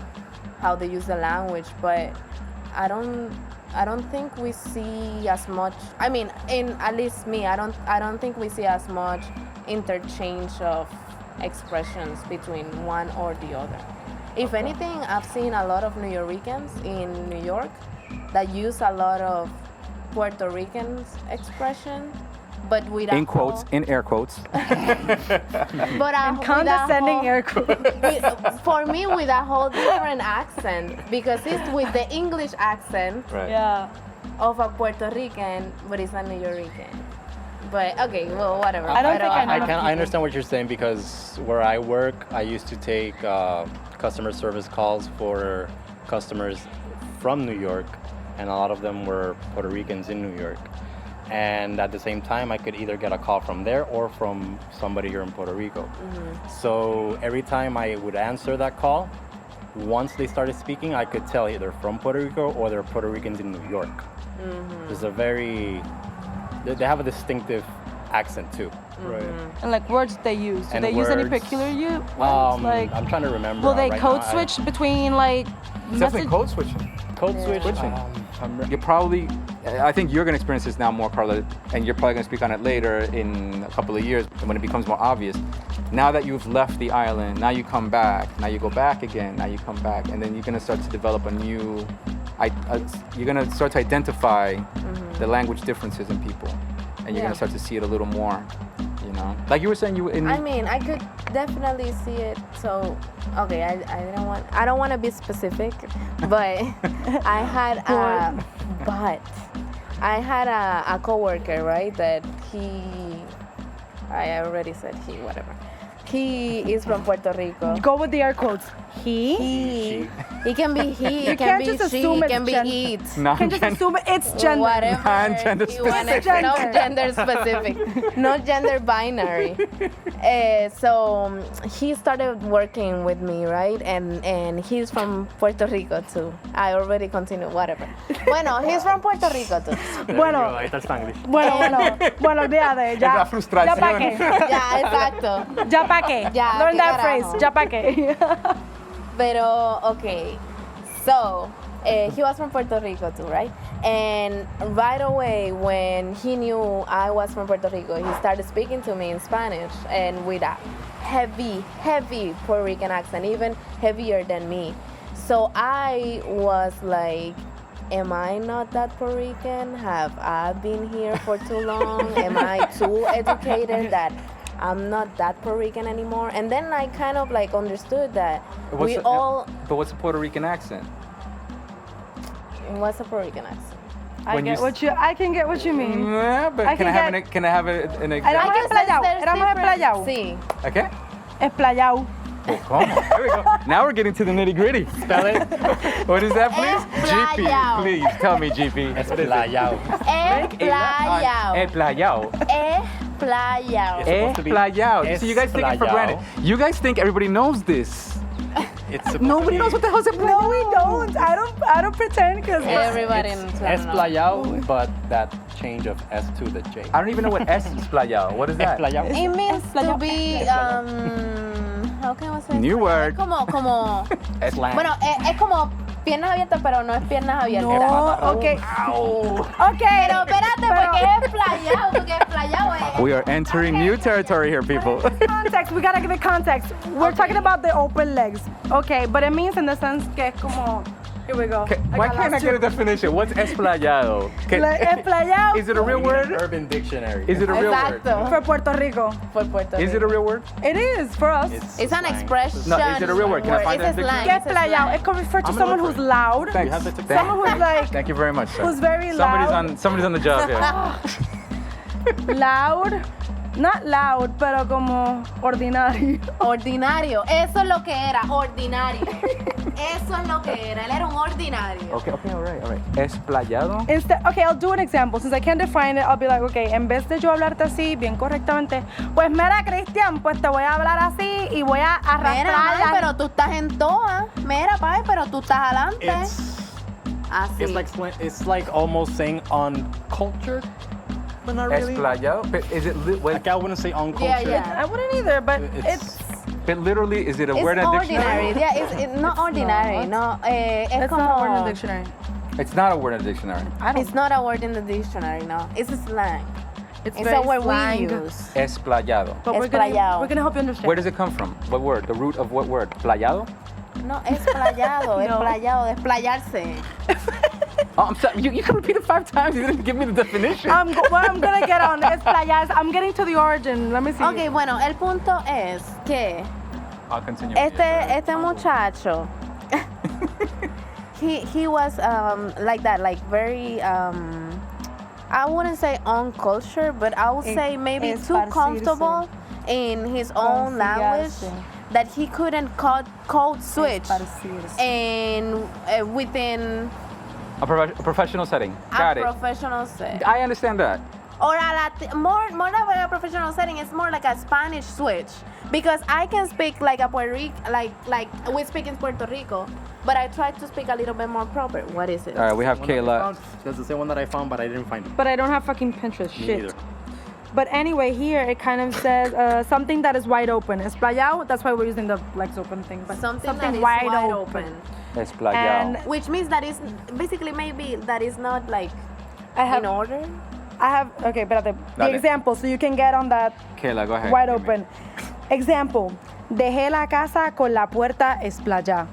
how they use the language. But I don't think we see as much. I mean, at least me, I don't think we see as much interchange of expressions between one or the other. If anything, I've seen a lot of New Yorkers in New York that use a lot of Puerto Rican expression, but with In quotes, in air quotes. but Condescending air quotes. For me, with a whole different accent, because it's with the English accent Right. Yeah. of a Puerto Rican, but it's a New Yorker. But okay, well, whatever. I don't think I know. I understand what you're saying because where I work, I used to take customer service calls for customers from New York, and a lot of them were Puerto Ricans in New York. And at the same time, I could either get a call from there or from somebody here in Puerto Rico. So every time I would answer that call, once they started speaking, I could tell either from Puerto Rico or they're Puerto Ricans in New York. There's they have a distinctive accent too. Right. And like words they use. Do And they use any words, peculiar words? Like, I'm trying to remember. will they right code now. switch between like It's definitely message? code switching. Code switch. Switching. You're probably, I think you're going to experience this now more, Carla, and you're probably going to speak on it later in a couple of years when it becomes more obvious. Now that you've left the island, now you come back, now you go back again, now you come back, and then you're going to start to develop a new, you're going to start to identify the language differences in people, and you're going to start to see it a little more, Like you were saying, I mean, I could definitely see it. So, okay, I don't want to be specific, but I had a coworker, right? That I already said whatever. He is from Puerto Rico. Go with the air quotes. He can be he, You it can can't be just she, assume it it's can be gender. it. You can just assume it's gender. Whatever. Non-gender he wanted. specific. No gender specific. No gender binary. So he started working with me, right? And he's from Puerto Rico too. I already continued, whatever. Bueno, he's from Puerto Rico too. Bueno, Ahí está el Spanglish. bueno, olvídate, ya. la frustración. Ya pa' qué. Ya, exacto. Ya pa' qué. Ya, Learn qué that carajo. phrase. Ya pa' qué. Pero, okay. So, he was from Puerto Rico too, right? And right away, when he knew I was from Puerto Rico, he started speaking to me in Spanish and with a heavy Puerto Rican accent, even heavier than me. So I was like, am I not that Puerto Rican? Have I been here for too long? Am I too educated that I'm not that Puerto Rican anymore? And then I kind of like understood that But what's a Puerto Rican accent? What's a Puerto Rican accent? I can get what you mean. Yeah, but I can I can have an example? Éramos I guess esplayados. there's Éramos different- esplayados. Sí. Okay. Esplayado. ¿Cómo? There we go. Now we're getting to the nitty gritty. Spell it. What is that, please? Esplayao. GP, please tell me, GP. Esplayao. Esplayao. Esplayao. Esplayao. supposed to be Esplayao. So you guys take it for esplayao. granted. You guys think everybody knows this. It's supposed Nobody to be knows what the hell's esplayao. No, we don't. I don't pretend because Everybody in Esplayao, but that change of S to the J. I don't even know what es esplayao. What is that? Esplayao. It means to be, how can I say? New word. Es como, Slang. bueno, es como piernas abiertas, pero no es piernas abiertas. no. Okay. Okay. Pero espérate, porque es esplayao, porque esplayao es. We are entering new territory here, people. Context. We gotta give it context. We're talking about the open legs. Okay, but it means in the sense que es como. Here we go. Why can't I get a definition? What's esplayado? Esplayao. Is it a real We need an word? Urban Dictionary. Is it a real word? Exacto. For Puerto Rico. For Puerto Rico. Is it a real word? It is for us. It's an slang. expression. No, is it a real word? Can I find It's that a slang. Que It's a esplayao. slang. It can refer to I'm gonna someone look who's for it. loud. Thanks. have the technology. Someone who's like Thank you very much, sir. who's very loud. Somebody's on the job here. Loud. Not loud, pero como ordinario. Ordinario. Eso es lo que era. Ordinario. Eso es lo que era. Él era un ordinario. Okay, all right. Esplayado. Instead, okay, I'll do an example. Since I can't define it, I'll be like, okay, en vez de yo hablarte así, bien correctamente, pues mira, Cristian, pues te voy a hablar así y voy a arrastrar Mira, Pai, la- pero tú estás en toa. Mira, Pai, pero tú estás adelante. Así. It's like almost saying uncultured, but not really. Esplayado. But is it Like I wouldn't say uncultured. yeah. I wouldn't either, but It's- it's but literally, is it a It's word in a ordinary. dictionary? Yeah, it's not ordinary. No, es it's como. not a word in the dictionary. It's not a word in a dictionary. It's not a word in the dictionary. No, it's a slang. It's very a word slang. we use. Esplayado. But we're Esplayao. gonna help you understand. Where does it come from? What word? The root of what word? Playado? No, esplayado, No. esplayado, desplayarse. Oh, I'm sorry. You can repeat it 5 times. You didn't give me the definition. What I'm gonna get on es playas. I'm getting to the origin. Let me see. Ok, bueno, el punto es que I'll continue. este muchacho, he was like that, like very, I wouldn't say uncultured, but I would say maybe too Esparcirse. comfortable in his own language that he couldn't code switch and within A professional setting. a Got it. professional setting. I understand that. Or more than a professional setting, it's more like a Spanish switch. Because I can speak like a Puerto Rico, like we speak in Puerto Rico, but I try to speak a little bit more proper. What is it? All right, we have One that I Kayla. found. That's the same one that I found, but I didn't find it. But I don't have fucking Pinterest. Me Shit. neither. But anyway, here it kind of says something that is wide open. Esplayao, that's why we're using the legs open thing. But Something that is wide open. Esplayado. And Which means that is basically maybe that is not like I have, in order. okay, espérate. The Dale. example, so you can get on that Kayla, go ahead. wide Give me. open. Example, dejé la casa con la puerta esplayada.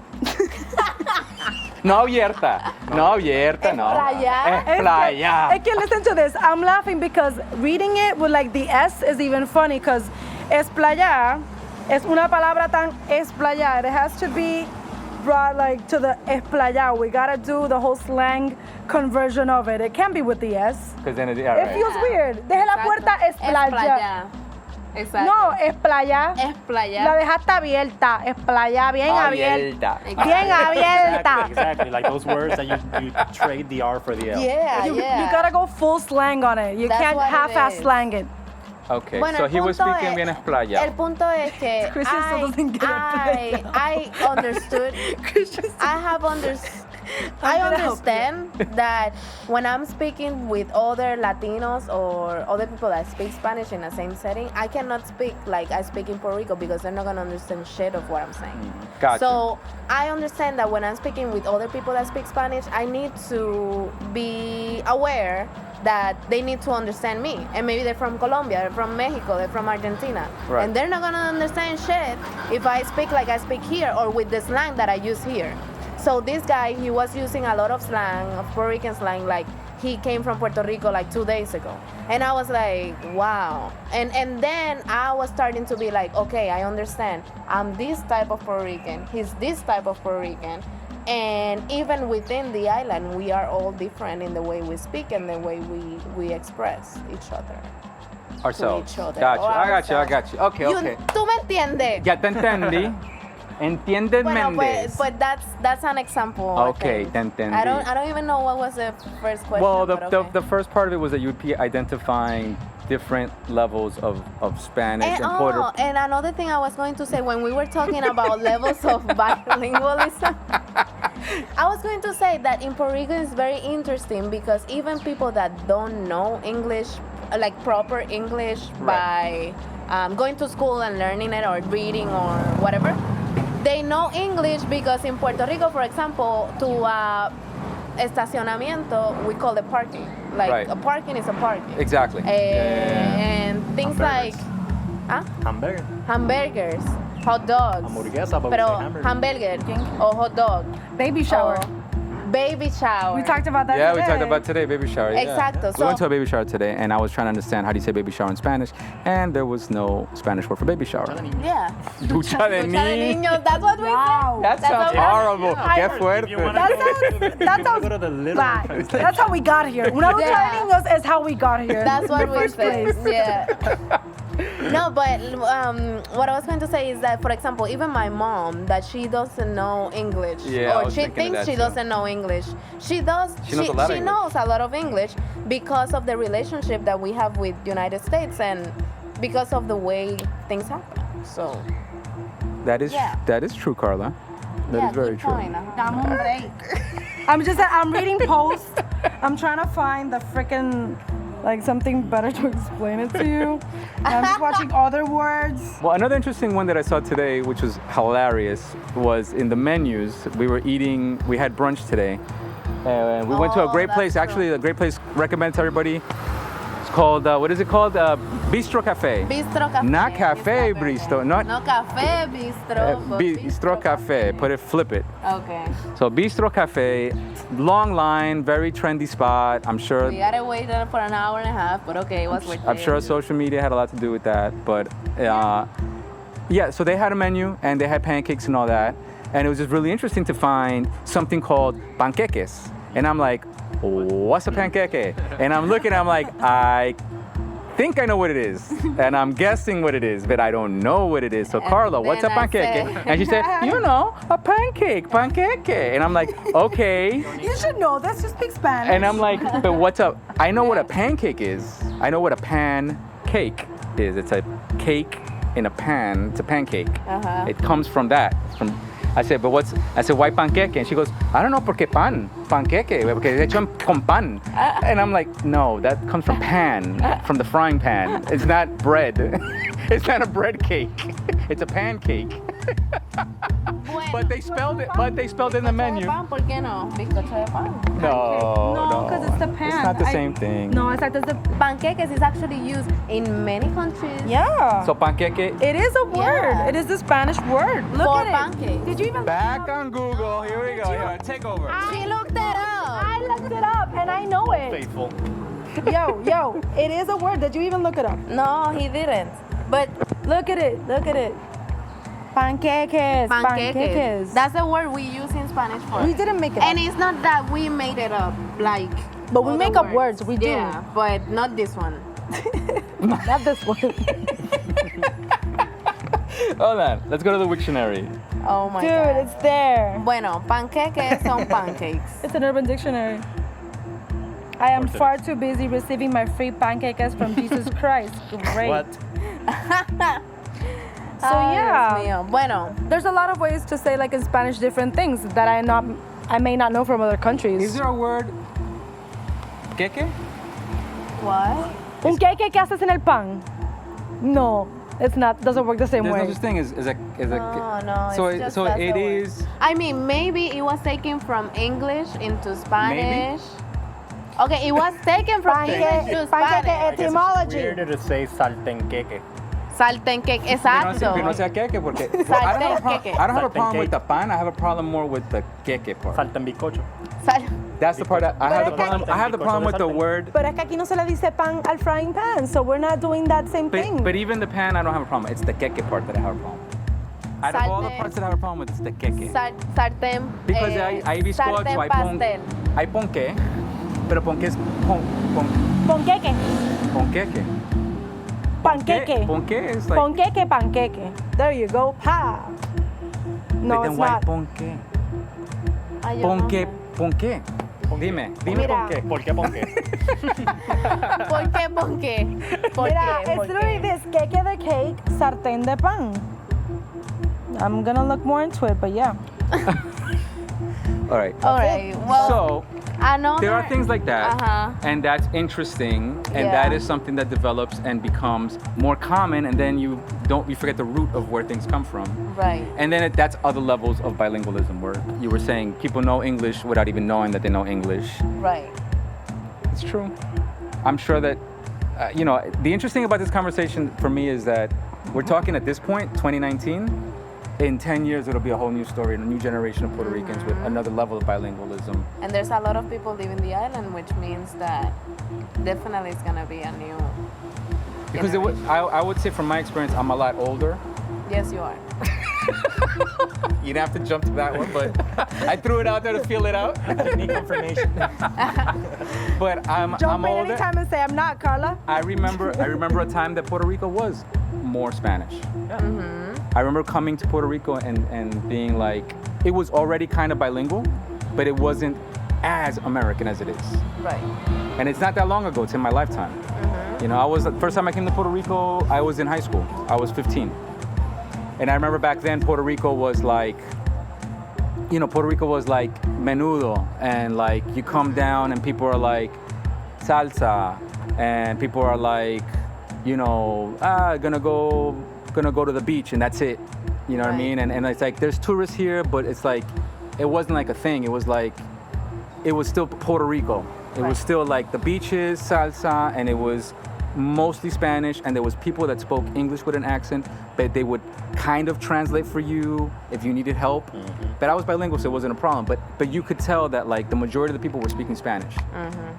No abierta. No abierta, no. Esplayada. Esplayada. Es que listen to this. I'm laughing because reading it with like the S is even funny because esplayar es una palabra tan esplayar. It has to be brought like to the esplayar. We gotta do the whole slang conversion of it. It can't be with the S. Because then it, all It right. feels weird. Dejé la puerta esplayada. Exacto. No, esplayar. La Esplayar. dejaste abierta. Esplayar, bien abierta. Bien abierta. Exactly. Like those words that you trade the R for the L. Yeah, You yeah. gotta go full slang on it. You That's can't what it half-ass is. slang it. Okay, Bueno, so el he was punto speaking es- bien El esplayado. punto es que Christian still doesn't get it. I understood. I have understood. I I'm gonna help you. understand that when I'm speaking with other Latinos or other people that speak Spanish in the same setting, I cannot speak like I speak in Puerto Rico because they're not gonna understand shit of what I'm saying. Gotcha. So I understand that when I'm speaking with other people that speak Spanish, I need to be aware that they need to understand me. And maybe they're from Colombia, they're from Mexico, they're from Argentina. Right. And they're not gonna understand shit if I speak like I speak here or with the slang that I use here. So this guy, he was using a lot of slang, of Puerto Rican slang, like he came from Puerto Rico like 2 days ago. And I was like, wow. And then I was starting to be like, okay, I understand. I'm this type of Puerto Rican, he's this type of Puerto Rican. And even within the island, we are all different in the way we speak and the way we express each other. Ourselves. each other, Gotcha. or I got you. ourselves. Okay, okay. ¿Tú me entiendes? Ya te entendí. Entiendes, Bueno, Mendes? but that's an example. I Okay, think. te entendí. I don't even know what was the first question. Well, but okay. the first part of it was that you'd be identifying different levels of Spanish and Puerto. Oh, and another thing I was going to say when we were talking about levels of bilingualism, I was going to say that in Puerto Rico is very interesting because even people that don't know English, like proper English, by going to school and learning it or reading or whatever, they know English because in Puerto Rico, for example, to estacionamiento, we call it parking. Like Right. a parking is a parking. Exactly. And things Hamburgers. like Hamburger. hamburgers, hot dogs. Hamburguesa, but we Pero say hamburger. hamburger or hot dog. Baby shower. Or baby shower. We talked about that Yeah, today. we talked about today, baby shower. Yeah. Exacto. We went to So a baby shower today, and I was trying to understand how do you say baby shower in Spanish, and there was no Spanish word for baby shower. yeah. Ducha de Ducha de niños. niños, that's what we Wow. That That's sounds what we- horrible. Qué If you fuerte. wanna That go to sounds- the- if that you wanna sounds go to the literal bad. translation. That's how we got here. Una ducha Yeah. de niños is how we got here. That's what In the we first said. place. Yeah. No, but what I was going to say is that, for example, even my mom, that she doesn't know English, Yeah, I or was she thinking of thinks that she too. doesn't know English. She does. She knows a lot of she English. knows a lot of English because of the relationship that we have with United States and because of the way things happen. So That is Yeah. that is true, Carla. That is yeah, very good true. point, I'm reading posts. I'm trying to find the freaking like something better to explain it to you. And I'm just watching other words. Well, another interesting one that I saw today, which was hilarious, was in the menus. We had brunch today. And we went to a Oh, great that's place, true. actually a great place recommended to everybody. It's called, what is it called? Bistro Cafe. Bistro Cafe. Not cafe, Bistro, not No cafe, bistro. but Bistro Cafe. Put it. Okay. So Bistro Cafe, long line, very trendy spot. I'm sure. We gotta wait for an hour and a half, but okay, it was worth it. I'm sure social media had a lot to do with that, but yeah. So they had a menu and they had pancakes and all that, and it was just really interesting to find something called panqueques, and I'm like, what's a panqueque? And I'm looking, I'm like, I think I know what it is, and I'm guessing what it is, but I don't know what it is. So Carla, what's a then I panqueque? said- And she said, you know, a panqueque, and I'm like, okay. You should know this. You speak Spanish. And I'm like, but what's up? I know what a pancake is. I know what a pancake is. It's a cake in a pan. It's a pancake. Uh-huh. It comes from that. I said, why panqueque? And she goes, I don't know, porque panqueque, porque es hecho con pan. And I'm like, no, that comes from pan, from the frying pan. It's not bread. It's not a bread cake. It's a pancake. But they spelled it in the menu. Pan, ¿por qué no? Bizcocho de pan. No, because it's the pan. It's not the same thing. No, it's like the Panqueques is actually used in many countries. yeah. So panqueque. It is a word. Yeah. It is the Spanish word. Look For at it. pancakes. Did you even Back on Google. Here we go. Here, take over. She looked it up. I looked it up and I know it. Faithful. Yo, it is a word. Did you even look it up? No, he didn't. But Look at it. Look at it. Panqueques. panqueques. That's the word we use in Spanish for We it. didn't make it And up. it's not that we made it up, like. But we other make up words. We do. Yeah, but not this one. Not this one. Hold on. Let's go to the Wiktionary. Oh my Dude, god. it's there. Bueno, panqueques son pancakes. It's an Urban Dictionary. I am Cortes. far too busy receiving my free pancakes from Jesus Christ. Great. What? So Ay, yeah, Dios mío. Bueno, there's a lot of ways to say like in Spanish different things that I may not know from other countries. Is there a word? Queque? what? Un queque que haces en el pan? No, it's not. Doesn't work the same There's way. no such thing as a. No, So it's just so that's it the word. is. I mean, maybe it was taken from English into Spanish. Okay, it was taken from English to Panqueque Spanish. I guess it's etymology. weirder to say saltenqueque. Saltenqueque, Que no exacto. sea queque porque I don't have a problem with the Saltencake. pan. I have a problem more with the queque part. Saltenbicocho. That's the part I have the problem. I have the problem with the Saltencake. word. Pero es que aquí no se le dice pan al frying pan, so we're not doing that same thing. But even the pan, I don't have a problem. It's the queque part that I have a problem. Out of all the Sartén. parts that I have a problem with, it's the queque. Sartén. Because hay bizcocho, sartén hay pastel. hay ponqué, pero ponqué es Ponqueque. ponqueque. Panqueque. Ponqué is like. Ponqueque, panqueque. There you go. Pa. No, then it's why not. ¿Pon qué? Ay, yo ¿Pon no qué? sé. ¿Pon qué? Dime Mira. por qué. ¿Por qué? ¿Por qué? ¿Por qué? ¿Por qué? ¿Por Mira, qué? it's ¿Por literally qué? this, queque de cake, sartén de pan. I'm gonna look more into it, but yeah. All right. All right. Well, So another, there are things like that, Uh-huh. and that's interesting, and Yeah. that is something that develops and becomes more common, and then you forget the root of where things come from. Right. And then that's other levels of bilingualism, where you were saying people know English without even knowing that they know English. Right. It's true. I'm sure that, the interesting about this conversation for me is that we're talking at this point, 2019. In 10 years, it'll be a whole new story, and a new generation of Puerto Ricans with another level of bilingualism. And there's a lot of people leaving the island, which means that definitely it's gonna be a new. Because generation. I would say from my experience, I'm a lot older. Yes, you are. You didn't have to jump to that one, but I threw it out there to feel it out. Need confirmation. But I'm Jump in older. anytime and say I'm not, Carla. I remember a time that Puerto Rico was more Spanish. I remember coming to Puerto Rico and being like, it was already kind of bilingual, but it wasn't as American as it is. Right. And it's not that long ago, it's in my lifetime. The first time I came to Puerto Rico, I was in high school. I was 15. And I remember back then Puerto Rico was like menudo, and like you come down and people are like salsa, and people are like, gonna go to the beach, and that's it. You know what I Right. mean? And it's like there's tourists here, but it's like it wasn't like a thing. It was like it was still Puerto Rico. It was still like the beaches, salsa, and it was mostly Spanish, and there was people that spoke English with an accent, but they would kind of translate for you if you needed help. But I was bilingual, so it wasn't a problem. But you could tell that like the majority of the people were speaking Spanish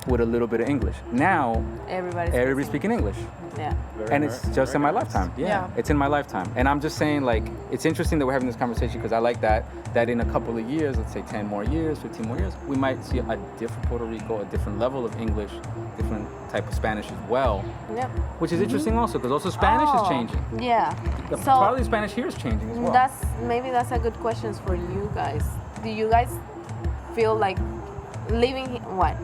with a little bit of English. Now everybody's speaking English. Yeah. And it's just in my lifetime. Yeah, it's in my lifetime. And I'm just saying, like, it's interesting that we're having this conversation because I like that in a couple of years, let's say 10 more years, 15 more years, we might see a different Puerto Rico, a different level of English, different type of Spanish as well. Yep. Which is interesting also because also Spanish is changing. Yeah. Probably Spanish here is changing as well. That's a good question for you guys. Do you guys feel like living what?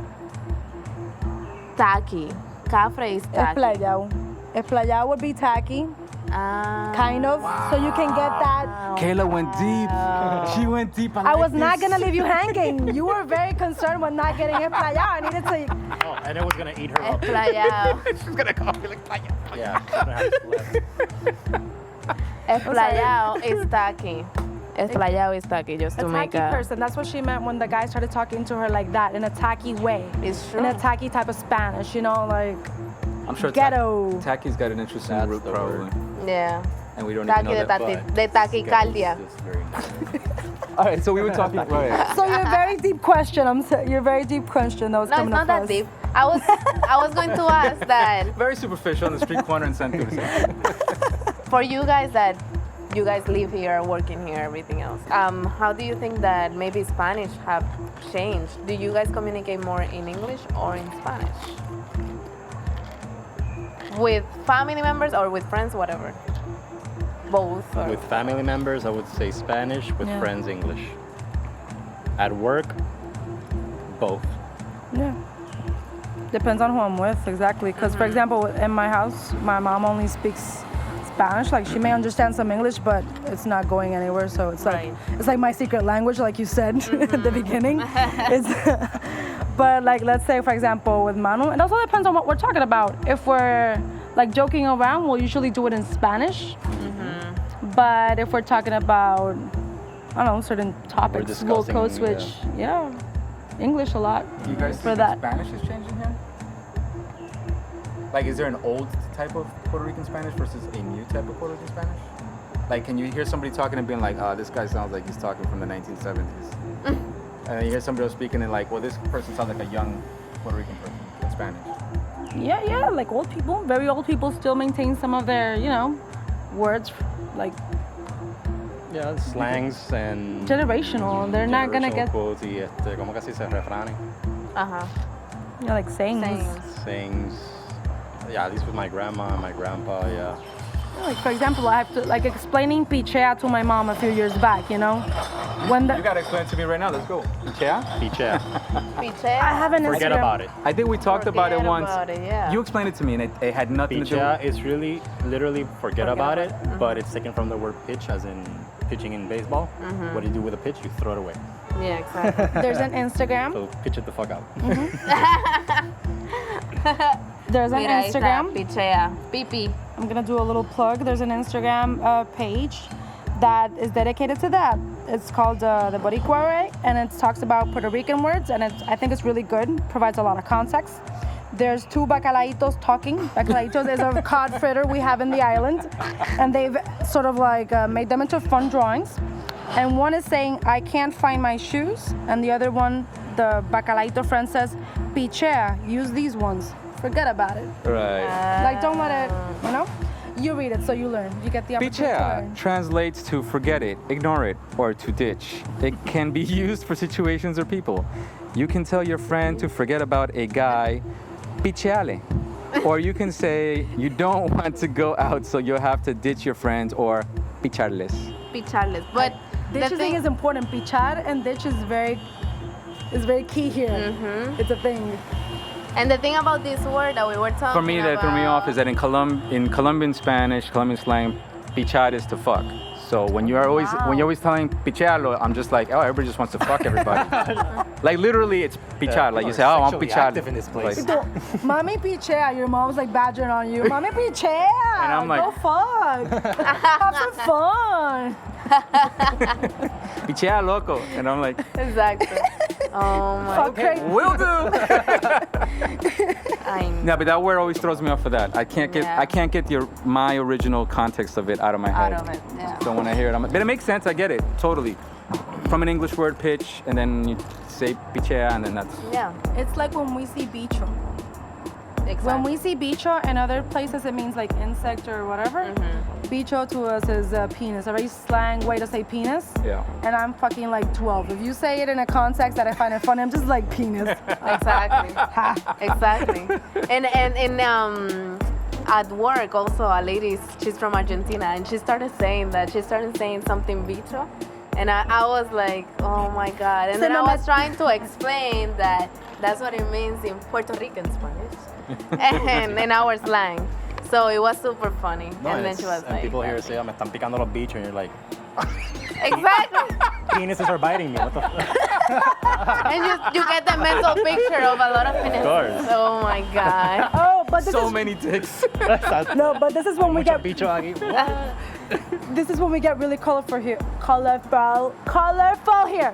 Tacky. Cafre is tacky. Esplayado. Esplayado would be tacky, kind of, so you can get that. Kayla went deep. She went deep. I was not gonna leave you hanging. You were very concerned with not getting esplayado. I needed to. Oh, and it was gonna eat her up. Esplayado. She's gonna call me like playa. Yeah. she's gonna have to let- Esplayado is tacky. Esplayado is tacky, just A to make tacky a... person. That's what she meant when the guy started talking to her like that, in a tacky way. It's true. In a tacky type of Spanish, like. I'm sure Ghetto. Tacky's got an interesting That's root the probably. word. Yeah. And we don't even know Tacky that. de taquicardia. It's very nice. All right, so we were talking. Right. So your very deep question. Your very deep question that was No, it's coming not that across. deep. I was going to ask that Very superficial on the street corner in San Cruz. for you guys that you guys live here, working here, everything else. How do you think that maybe Spanish have changed? Do you guys communicate more in English or in Spanish? With family members or with friends, whatever. Both. Or... With family members, I would say Spanish. With Yeah. friends, English. At work, both. Yeah. Depends on who I'm with, exactly. Because, for example, in my house, my mom only speaks Spanish. Like, she may understand some English, but it's not going anywhere. So it's like it's like my secret language, like you said at the beginning. But like, let's say, for example, with Manu, it also depends on what we're talking about. If we're like joking around, we'll usually do it in Spanish. But if we're talking about, I don't know, certain topics, we'll code discussing, switch. Yeah. English a lot. You guys for think that. Spanish is changing here? Like, is there an old type of Puerto Rican Spanish versus a new type of Puerto Rican Spanish? Like, can you hear somebody talking and being like, oh, this guy sounds like he's talking from the 1970s? And then you hear somebody else speaking and like, well, this person sounds like a young Puerto Rican person in Spanish. Yeah, like old people, very old people still maintain some of their, words, like Yeah, slangs and generational. They're not gonna get, quotes y ¿cómo que se dice? Refranes. like sayings. Sayings. Sayings. Yeah, at least with my grandma and my grandpa, yeah. Like, for example, I have to, like, explaining pichea to my mom a few years back, you know? When the, You gotta explain it to me right now. Let's go. Yeah. Pichea. I have an Forget Instagram. about it. I think we talked about it Forget once. about it, yeah. You explained it to me, and it had nothing to do. Pichea is really, literally, forget about it, but it's taken from the word pitch, as in pitching in baseball. What do you do with a pitch? You throw it away. Yeah, exactly. There's an Instagram. So pitch it the fuck out. There's an Mira, ahí está, Instagram. pichea, pipi. I'm gonna do a little plug. There's an Instagram page that is dedicated to that. It's called the Boricua Way, and it talks about Puerto Rican words, and I think it's really good. Provides a lot of context. There's two bacalaitos talking. Bacalaitos is a cod fritter we have in the island, and they've sort of like made them into fun drawings. And one is saying, "I can't find my shoes," and the other one, the bacalaito friend says, "Pichea, use these ones. Forget about it." Right. Like, don't let it, you know? You read it so you learn. You get the opportunity to Pichea learn. translates to forget it, ignore it, or to ditch. It can be used for situations or people. You can tell your friend to forget about a guy, picheale. Or you can say you don't want to go out, so you'll have to ditch your friends, or picharles. Picharles. But the Ditching thing is important. Pichar and ditch is very key here. It's a thing. And the thing about this word that we were talking For me, that threw me off is that in Colombian Spanish, Colombian slang, pichar is to fuck. So when you're always telling pichalo, I'm just like, oh, everybody just wants to fuck everybody. Like literally, it's pichar. Like you say, oh, I'm sexually pichar. active in this place. Like, So, Mommy pichea, your mom's like badgering on you. Mommy pichea, And I'm like- go fuck. Have some fun. pichea loco, and I'm like, Exactly. Oh my. Fuck crazy. will do. I know. No, but that word always throws me off for that. I can't get Yeah. my original context of it out of my head. Out of it, yeah. So when I hear it, but it makes sense. I get it totally. From an English word, pitch, and then you say pichea, and then that's. Yeah. It's like when we see bicho. Exactly. When we see bicho in other places, it means like insect or whatever. Bicho to us is penis, a very slang way to say penis. Yeah. And I'm fucking like 12. If you say it in a context that I find it funny, I'm just like penis. Exactly. Exactly. And at work also, a lady, she's from Argentina, and she started saying something bicho. And I was like, oh my God. And then I was trying to explain that that's what it means in Puerto Rican Spanish and in our slang. So it was super funny. No, and then she was and like, people here say, "Oh, me están picando los bichos," and you're like, exactly. "Penises are biting me." What the fuck? And you get the mental picture of a lot of penises. course. Oh my God. Oh, but this So is many dicks. no, but this is when we Mucho get bicho aquí. this is when we get really colorful here. Colorful here.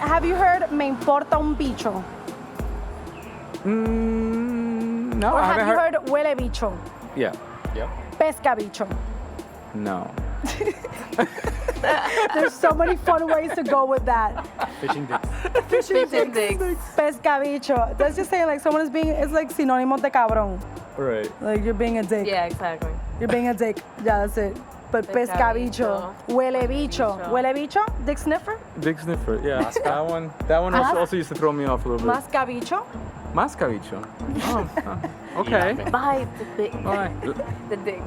Have you heard "Me importa un bicho"? No, Or I have haven't you heard. heard "huele bicho"? Yeah. Yep. Pesca bicho. No. There's so many fun ways to go with that. Fishing dicks. Fishing dicks. Pesca bicho. That's just saying like someone is being, it's like sinónimos de cabrón. Right. Like you're being a dick. Yeah, exactly. You're being a dick. Yeah, that's it. But pesca Pesca bicho. bicho. Huele bicho. Huele bicho? Dick sniffer? Dick sniffer. Yeah. That one also used to throw me off a little bit. Masca bicho? Mascabicho. Oh, okay. Bite the dick. All right. The dick.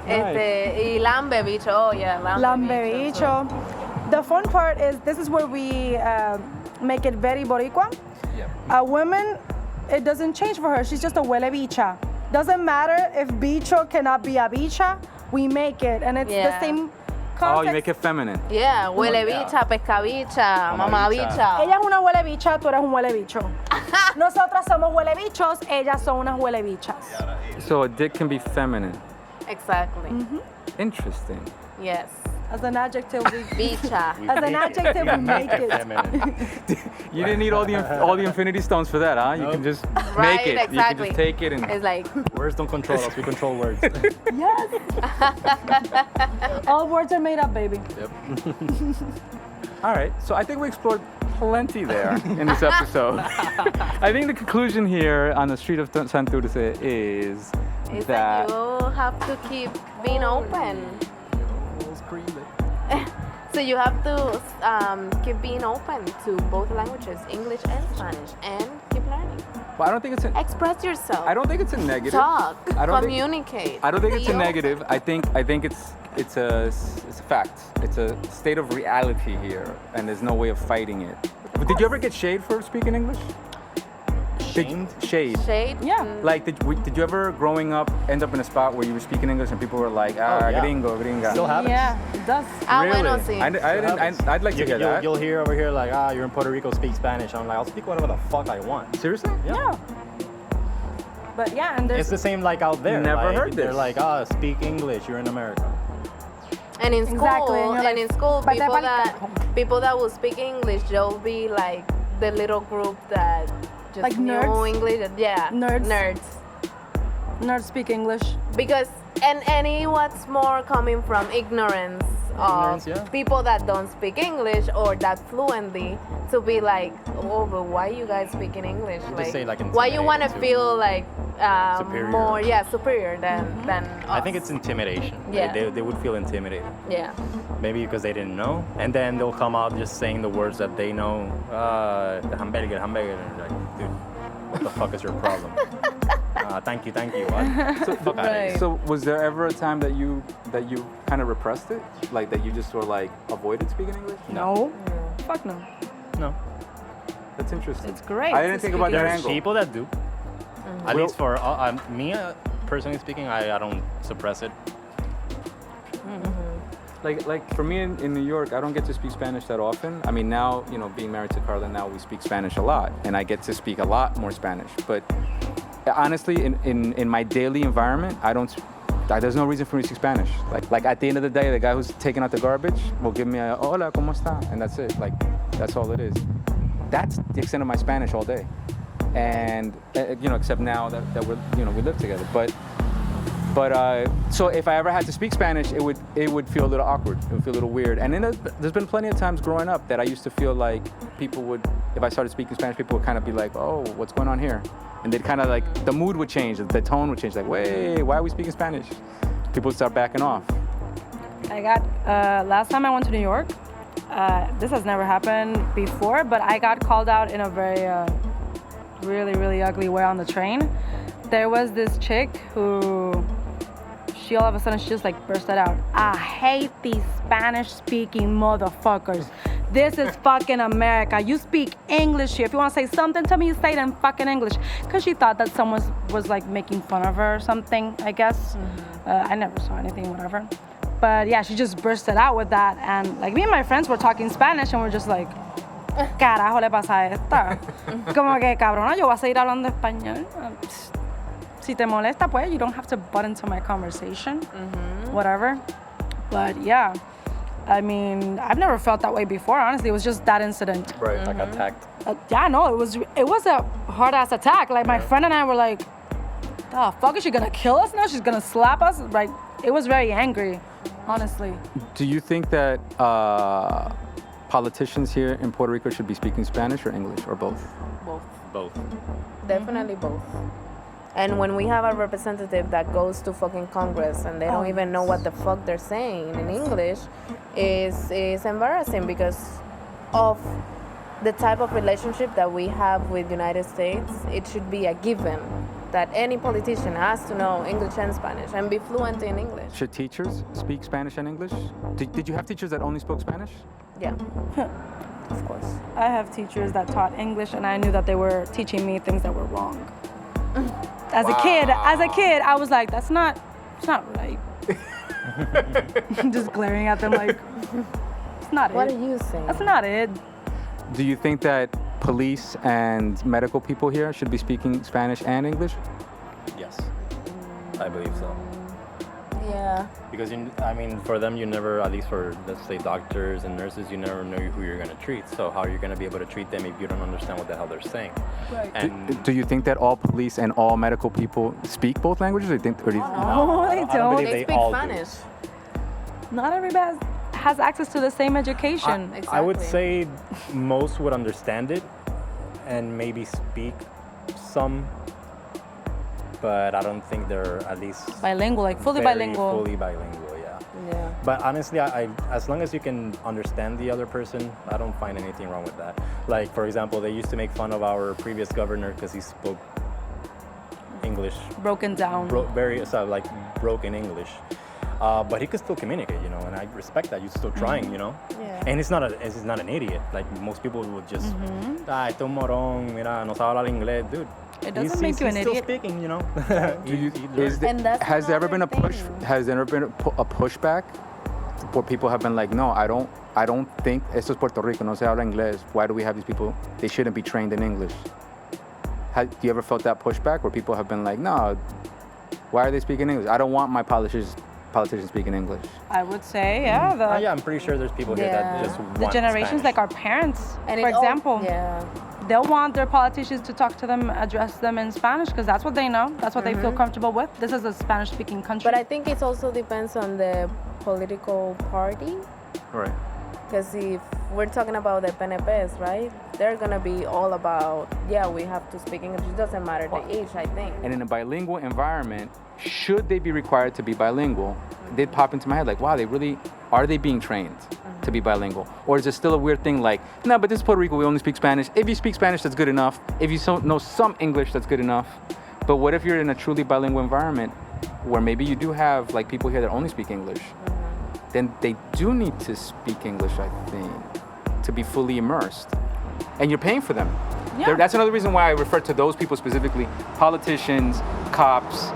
Y lambe bicho. Oh yeah, lambe Lambebicho. The fun part is this is where we make it very boricua. Yeah. A woman, it doesn't change for her. She's just a huele bicha. Doesn't matter if bicho cannot be a bicha. We make it, and it's the Yeah. same Oh, context. you make it feminine. Yeah, huele bicha, pesca bicha, mamá bicha. Ella es una huele bicha, tú eres un huele bicho. Nosotras somos huele bichos, ellas son unas huele bichas. So a dick can be feminine. Exactly. Interesting. Yes. As an adjective, we Bicha. as an adjective we make it. Feminine. You didn't need all the infinity stones for that, huh? You can just Right, make it. exactly. You can just take it and. It's like, Words don't control us. We control words. Yes. All words are made up, baby. All right. So I think we explored plenty there in this episode. I think the conclusion here on the street of Santurce is it's that. that you have to keep being open. So you have to keep being open to both languages, English and Spanish, and keep keep learning. But I don't think it's a, Express yourself. I don't think it's a negative. Talk. I don't Communicate. I don't think it's a Be negative. I think it's a fact. It's a state of reality here, and there's no way of fighting it. But did you ever get shade for speaking English? Shade. Shade. Yeah. Like, did you ever, growing up, end up in a spot where you were speaking English and people were like, yeah. gringo, gringa? Still happens. Yeah, it does. Really? Bueno, sí. I'd like to get that. You'll hear over here like, you're in Puerto Rico, speak Spanish. I'm like, I'll speak whatever the fuck I want. Seriously? Yeah. But yeah, and there's It's the same like out there. Never like, heard They're this. like, speak English. You're in America. And in school, Exactly, and you're like, in school, "But people that will speak English, they'll be like the little group that just Like knew nerds? English. Yeah, Nerds. Nerds speak English. Because and it was more coming from ignorance Ignorance, of yeah. people that don't speak English or that fluently to be like, oh, but why you guys speaking English? Just say, like, why you want to intimidated too. feel like Superior. more, superior than I us. think it's intimidation. Yeah. They would feel intimidated. Yeah. Maybe because they didn't know. And then they'll come out just saying the words that they know. The hamburger. And you're like, dude, what the fuck is your problem? Thank you. What? So, Fuck outta here. so was there ever a time that you kind of repressed it? Like that you just were like avoided speaking English? No. Fuck no. No. That's interesting. It's great I didn't to think about that There's angle. people that do. At Well- least for me, personally speaking, I don't suppress it. Like for me in New York, I don't get to speak Spanish that often. I mean, now, being married to Carla, now we speak Spanish a lot, and I get to speak a lot more Spanish. But honestly, in my daily environment, there's no reason for me to speak Spanish. Like at the end of the day, the guy who's taking out the garbage will give me a hola, ¿cómo está? And that's it. Like, that's all it is. That's the extent of my Spanish all day. And, except now that we're, we live together. But so if I ever had to speak Spanish, it would feel a little awkward. It would feel a little weird. And then there's been plenty of times growing up that I used to feel like people would, if I started speaking Spanish, people would kind of be like, oh, what's going on here? And they'd kind of like, the mood would change, the tone would change. Like, wait, why are we speaking Spanish? People would start backing off. I got, last time I went to New York, this has never happened before, but I got called out in a very, really, really ugly way on the train. There was this chick who, she all of a sudden, she just like bursted out. I hate these Spanish-speaking motherfuckers. This is fucking America. You speak English here. If you want to say something to me, you say it in fucking English. Because she thought that someone was like making fun of her or something, I guess. I never saw anything, whatever. But yeah, she just bursted out with that. And like me and my friends were talking Spanish and we're just like, carajo le pasa a esta? Como que cabrona, yo voy a seguir hablando español. Si te molesta, pues, you don't have to butt into my conversation, whatever. But yeah, I mean, I've never felt that way before, honestly. It was just that incident. Right. Like attacked. Yeah, no, it was a hard-ass attack. Like, my friend and I were like, the fuck, is she gonna kill us now? She's gonna slap us? Like, it was very angry, honestly. Do you think that politicians here in Puerto Rico should be speaking Spanish or English or both? Both. Definitely both. And when we have a representative that goes to fucking Congress and they don't even know what the fuck they're saying in English, is embarrassing because of the type of relationship that we have with United States. It should be a given that any politician has to know English and Spanish and be fluent in English. Should teachers speak Spanish and English? Did you have teachers that only spoke Spanish? Yeah, of course. I have teachers that taught English and I knew that they were teaching me things that were wrong. As a kid, I was like, it's not right. Just glaring at them like, it's not What it. are you saying? That's not it. Do you think that police and medical people here should be speaking Spanish and English? Yes. I believe so. Yeah. Because, for them, you never, at least for, let's say, doctors and nurses, you never know who you're going to treat. So how are you going to be able to treat them if you don't understand what the hell they're saying? Right. And Do you think that all police and all medical people speak both languages? Or do you think, No, they I don't don't. believe They they speak all do. Spanish. Not everybody has access to the same education. Exactly. I would say most would understand it and maybe speak some, but I don't think they're at least Bilingual, like fully very bilingual. Fully bilingual, yeah. Yeah. But honestly, I as long as you can understand the other person, I don't find anything wrong with that. Like, for example, they used to make fun of our previous governor because he spoke English Broken down. like broken English. But he could still communicate, you know, and I respect that. You're still trying, you know. Yeah. And he's not an idiot. Like most people would just, este un morón, mira, no sabe hablar inglés, dude. It doesn't make you an he's still idiot. speaking, you know. And that's has there ever been a another push? thing. Has there ever been a pushback where people have been like, no, I don't think esto es Puerto Rico, no se habla inglés. Why do we have these people? They shouldn't be trained in English. Do you ever felt that pushback where people have been like, no, why are they speaking English? I don't want my politicians speaking English. I would say, yeah. Yeah, I'm pretty sure there's people here that Yeah. just want The generations, Spanish. like our parents, And for it all- example, yeah. they'll want their politicians to talk to them, address them in Spanish, because that's what they know. That's what they feel comfortable with. This is a Spanish-speaking country. But I think it also depends on the political party. Right. Because if we're talking about the PNPs, right? They're gonna be all about, yeah, we have to speak English. It doesn't matter the age, I think. And in a bilingual environment, should they be required to be bilingual? It did pop into my head like, wow, are they being trained to be bilingual? Or is it still a weird thing like, no, but this is Puerto Rico, we only speak Spanish. If you speak Spanish, that's good enough. If you know some English, that's good enough. But what if you're in a truly bilingual environment where maybe you do have like people here that only speak English? Then they do need to speak English, I think, to be fully immersed. And you're paying for them. Yeah. That's another reason why I refer to those people specifically, politicians, cops,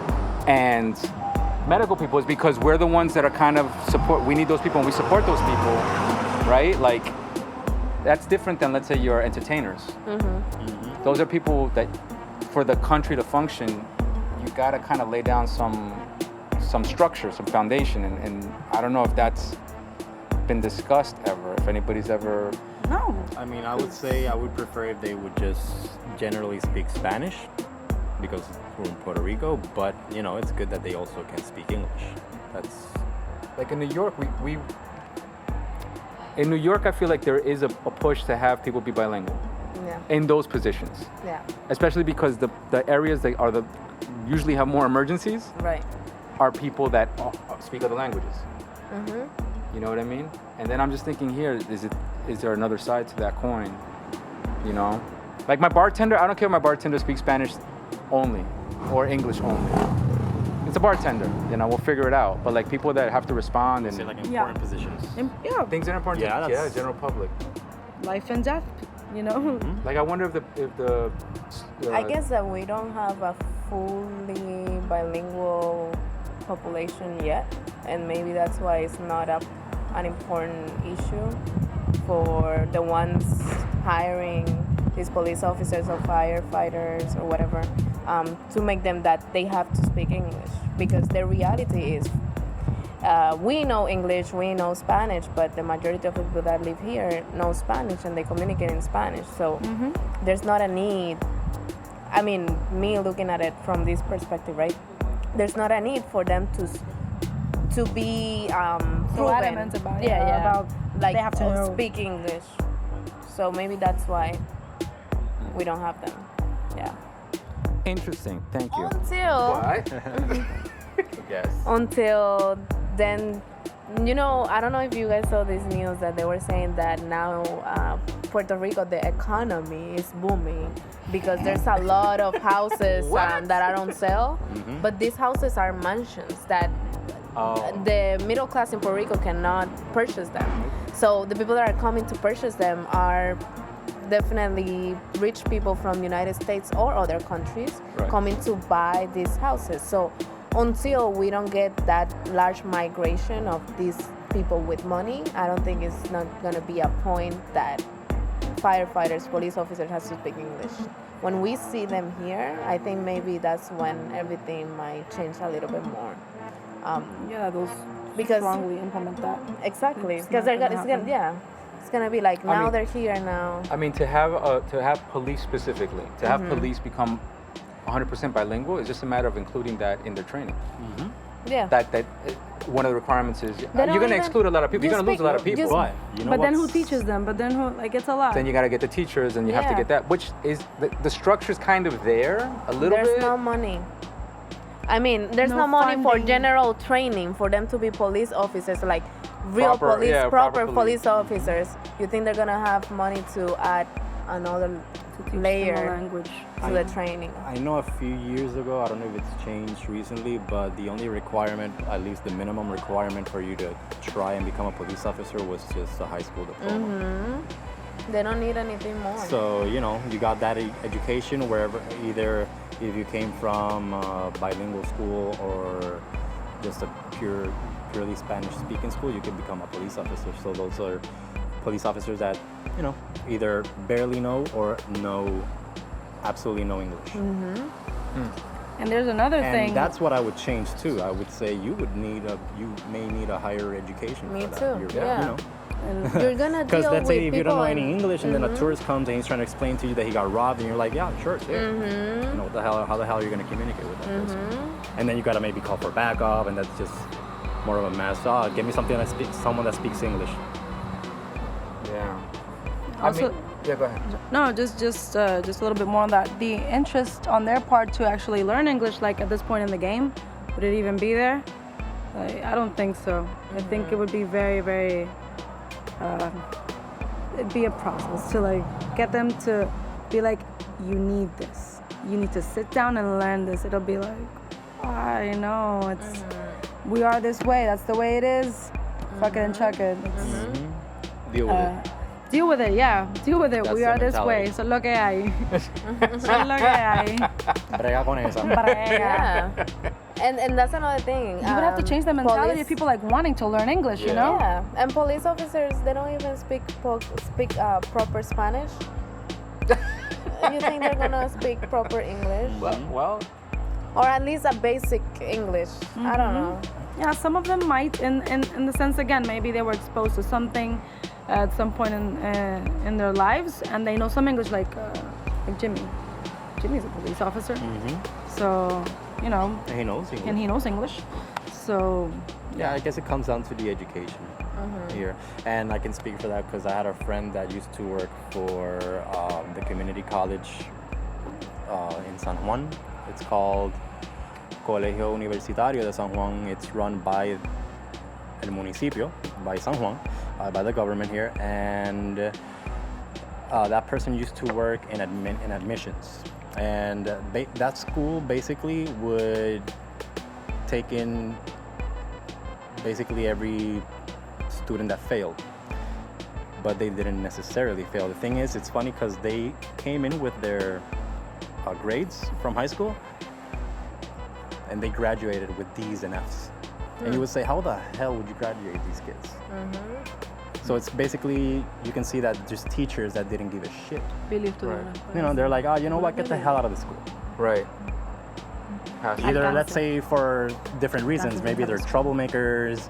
and medical people, is because we're the ones that are kind of we need those people and we support those people, right? Like, that's different than, let's say, your entertainers. Those are people that, for the country to function, you gotta kind of lay down some structure, some foundation, and I don't know if that's been discussed ever, if anybody's ever... no. I mean, I would say I would prefer if they would just generally speak Spanish, because we're in Puerto Rico, but, you know, it's good that they also can speak English. That's... Like in New York, in New York, I feel like there is a push to have people be bilingual Yeah. in those positions, Yeah. especially because the areas that are usually have more emergencies Right. are people that speak other languages. You know what I mean? And then I'm just thinking here, is there another side to that coin? You know? Like my bartender, I don't care if my bartender speaks Spanish only or English only. It's a bartender, you know, we'll figure it out. But like people that have to respond and Say like Yeah. important positions. Yeah, things that are important Yeah, to that's- general public. life and death, you know? Like I wonder if the I guess that we don't have a fully bilingual population yet, and maybe that's why it's not an important issue for the ones hiring these police officers or firefighters or whatever, to make them that they have to speak English, because the reality is we know English, we know Spanish, but the majority of people that live here know Spanish and they communicate in Spanish. So there's not a need. I mean, me looking at it from this perspective, right? There's not a need for them to be proven. adamant about it, yeah, about like they have to know. speak English. So maybe that's why we don't have them. Yeah. interesting. Thank you. Yes. Until then, you know, I don't know if you guys saw this news that they were saying that now Puerto Rico, the economy is booming because there's a lot of houses that are on sale, but these houses are mansions that the middle class in Puerto Rico cannot purchase them. So the people that are coming to purchase them are definitely rich people from United States or other countries coming to buy these houses. So until we don't get that large migration of these people with money, I don't think it's not gonna be a point that firefighters, police officers have to speak English. When we see them here, I think maybe that's when everything might change a little bit more. Yeah, those Because- strongly implement that. Exactly, It's because not they're gonna gonna, it's gonna, happen. yeah, it's gonna be like now mean- they're here now. I mean, to have police specifically, to have police become 100% bilingual is just a matter of including that in their training. Yeah. That one of the requirements is They you're don't going to even- exclude a lot of people. you You're going to lose a speak- lot of people. you- But you know But then who what's- teaches them? But then who, like, it's a lot. Then you got to get the teachers, and you have to Yeah. get that, which is the structure's kind of there a little There's bit. no money. I mean, there's no, No money for funding. general training for them to be police officers, like real Proper- police, yeah, proper proper police officers. You think they're gonna have money to add another layer language. to the training? I know a few years ago, I don't know if it's changed recently, but the only requirement, at least the minimum requirement for you to try and become a police officer was just a high school diploma. They don't need anything more. So, you know, you got that education wherever, either if you came from a bilingual school or just a purely Spanish-speaking school, you can become a police officer. So those are police officers that, you know, either barely know or know absolutely no English. And there's another And thing. that's what I would change too. I would say you may need a higher education. Me for that. too, yeah. You know, And you're gonna because deal let's with say if you don't people know any in- English and then a tourist comes and he's trying to explain to you that he got robbed, and you're like, yeah, sure, it's there. You know, what the hell? How the hell are you gonna communicate with that person? And then you gotta maybe call for backup, and that's just more of a mess. Oh, give me someone that speaks English. Yeah. Also- yeah, go ahead. No, just a little bit more on that. The interest on their part to actually learn English, like at this point in the game, would it even be there? Like, I don't think so. I think it would be very, very. It'd be a process to like get them to be like, you need this. You need to sit down and learn this. It'll be like, I know it's. We are this way. That's the way it is. Fuck it and chuck it. Deal with it. Deal with it, yeah. Deal with it. That's We the are this mentality. way. So lo que hay. So lo que hay. Brega con esa. Brega. Yeah. And that's another thing. You would have to change the mentality of people like wanting to learn English, you know? Yeah, and police officers, they don't even speak proper Spanish. You think they're gonna speak proper English? Well, Or at least a basic English. I don't know. Yeah, some of them might, in the sense, again, maybe they were exposed to something at some point in their lives, and they know some English, like Jimmy. Jimmy's a police officer, so you know, And he knows English. and he knows English. So Yeah, I guess it comes down to the education here. And I can speak for that because I had a friend that used to work for the community college in San Juan. It's called Colegio Universitario de San Juan. It's run by el municipio, by San Juan, by the government here. And that person used to work in admissions. And that school basically would take in basically every student that failed, but they didn't necessarily fail. The thing is, it's funny because they came in with their grades from high school and they graduated with D's and F's. And you would say, how the hell would you graduate these kids? So it's basically, you can see that just teachers that didn't give a shit. You know, they're like, oh, you know what, get the hell out of the school. right. Either, let's say, for different reasons. Maybe they're troublemakers.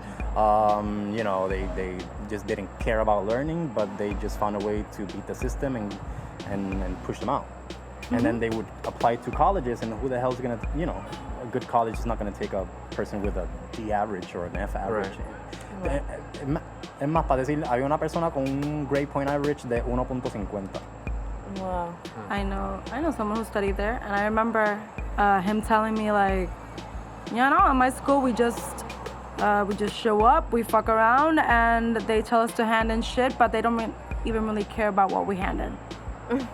You know, they just didn't care about learning, but they just found a way to beat the system and push them out. And then they would apply to colleges, and who the hell's gonna, you know, a good college is not gonna take a person with a D average or an F average. Es más, para decir, había una persona con un grade point average de 1.50. Wow. I know someone who studied there, and I remember him telling me like, you know, in my school we just show up, we fuck around, and they tell us to hand in shit, but they don't even really care about what we hand in.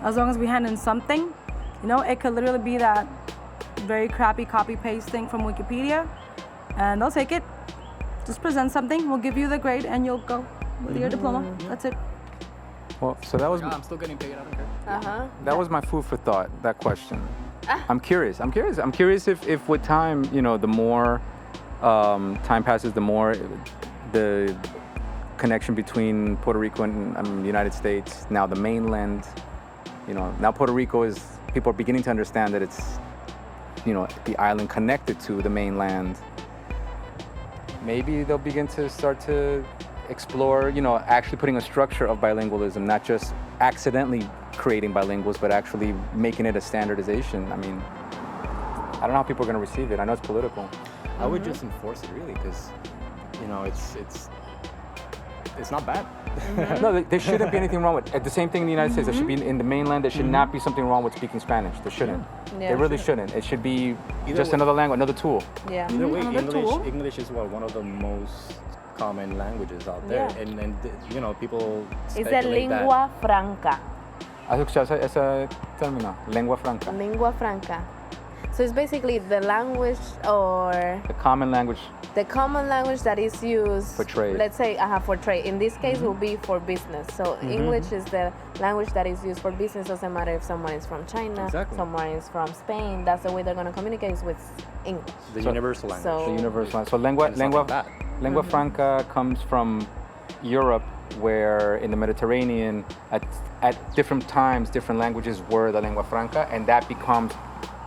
As long as we hand in something, you know, it could literally be that very crappy copy paste thing from Wikipedia, and they'll take it. Just present something, we'll give you the grade, and you'll go with your diploma. That's it. Well, so that was I'm still getting paid, I don't care. that was my food for thought. That question. I'm curious if with time, you know, the more time passes, the more the connection between Puerto Rico and the United States, now the mainland, you know, now Puerto Rico is, people are beginning to understand that it's, you know, the island connected to the mainland. Maybe they'll begin to start to explore, you know, actually putting a structure of bilingualism, not just accidentally creating bilinguals, but actually making it a standardization. I mean, I don't know how people are going to receive it. I know it's political. I would just enforce it really, because, you know, it's it's not bad. No, there shouldn't be anything wrong with it. The same thing in the United States. There should be in the mainland. There should not be something wrong with speaking Spanish. There shouldn't. Yeah. There really shouldn't. It should be Either just way. another language, another tool. Yeah. Either way, Another tool. English is one of the most common languages out there, Yeah. and you know people It's a speculate that. lingua franca. ¿Has escuchado ese término? Lengua franca. Lingua franca. So it's basically the language or The common language. the common language that is used For trade. Let's say for trade. In this case, will be for business. So English is the language that is used for business. Doesn't matter if someone is from China, Exactly. someone is from Spain. That's the way they're gonna communicate is with English. The So- universal language. So- The universal language. So lengua Lengua franca comes from Europe, where in the Mediterranean, at different times, different languages were the lengua franca, and that becomes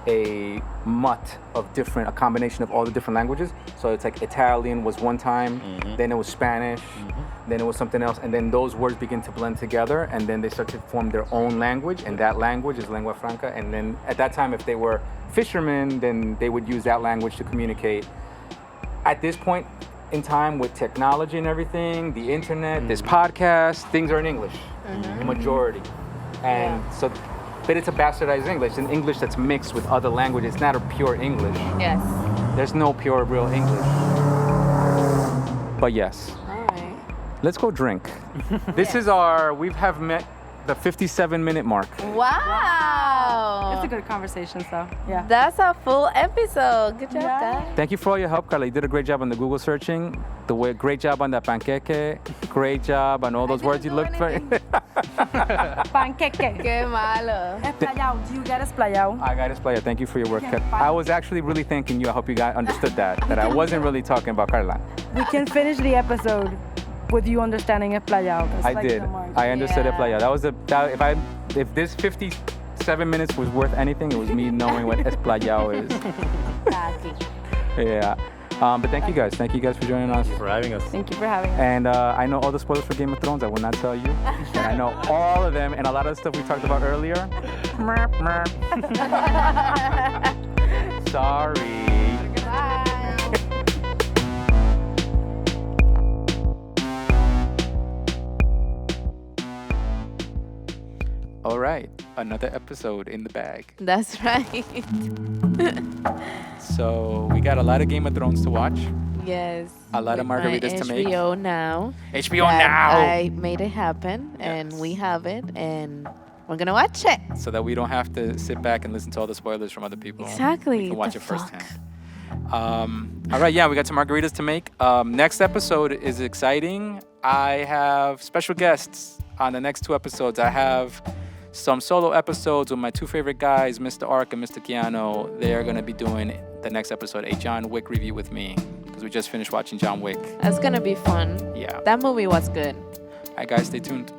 a mutt of a combination of all the different languages. So it's like Italian was one time, then it was Spanish, then it was something else, and then those words begin to blend together, and then they start to form their own language, and that language is lengua franca. And then at that time, if they were fishermen, then they would use that language to communicate. At this point in time, with technology and everything, the internet, this podcast, things are in English, the majority. And so, but it's a bastardized English, an English that's mixed with other languages. It's not a pure English. Yes. There's no pure, real English. But yes, All right. let's go drink. This is we have met the 57-minute mark. Wow. It's a good conversation, so yeah. That's a full episode. Good job, Yeah. guys. Thank you for all your help, Carla. You did a great job on the Google searching. Great job on that panqueque. Great job on all those words you looked for. Panqueque. Qué malo. Esplayao. Do you get esplayao? I got it, Playa. Thank you for your work. Can't find I was actually really thanking you. I hope you guys understood that I wasn't really talking about Carla. We can finish the episode with you understanding esplayao. That's I like did. the mark. I understood it, Yeah. Playa. That was if this 57 minutes was worth anything, it was me knowing what esplayao is. Taki. Yeah. But thank you guys. Thank you guys for joining us. for having us. Thank you for having us. And I know all the spoilers for Game of Thrones. I will not tell you. And I know all of them and a lot of the stuff we talked about earlier. Merp, merp. Sorry. Bye. All right. Another episode in the bag. That's right. So we got a lot of Game of Thrones to watch. Yes. A lot of with my margaritas to make. HBO now. HBO that now. I made it happen, and Yes. we have it, and we're gonna watch it. So that we don't have to sit back and listen to all the spoilers from other people. Exactly. We can watch The it fuck? firsthand. All right, yeah, we got some margaritas to make. Next episode is exciting. I have special guests on the next 2 episodes. I have some solo episodes with my 2 favorite guys, Mr. Ark and Mr. Keanu. They are going to be doing the next episode, a John Wick review with me, because we just finished watching John Wick. That's gonna be fun. Yeah. That movie was good. All right, guys, stay tuned.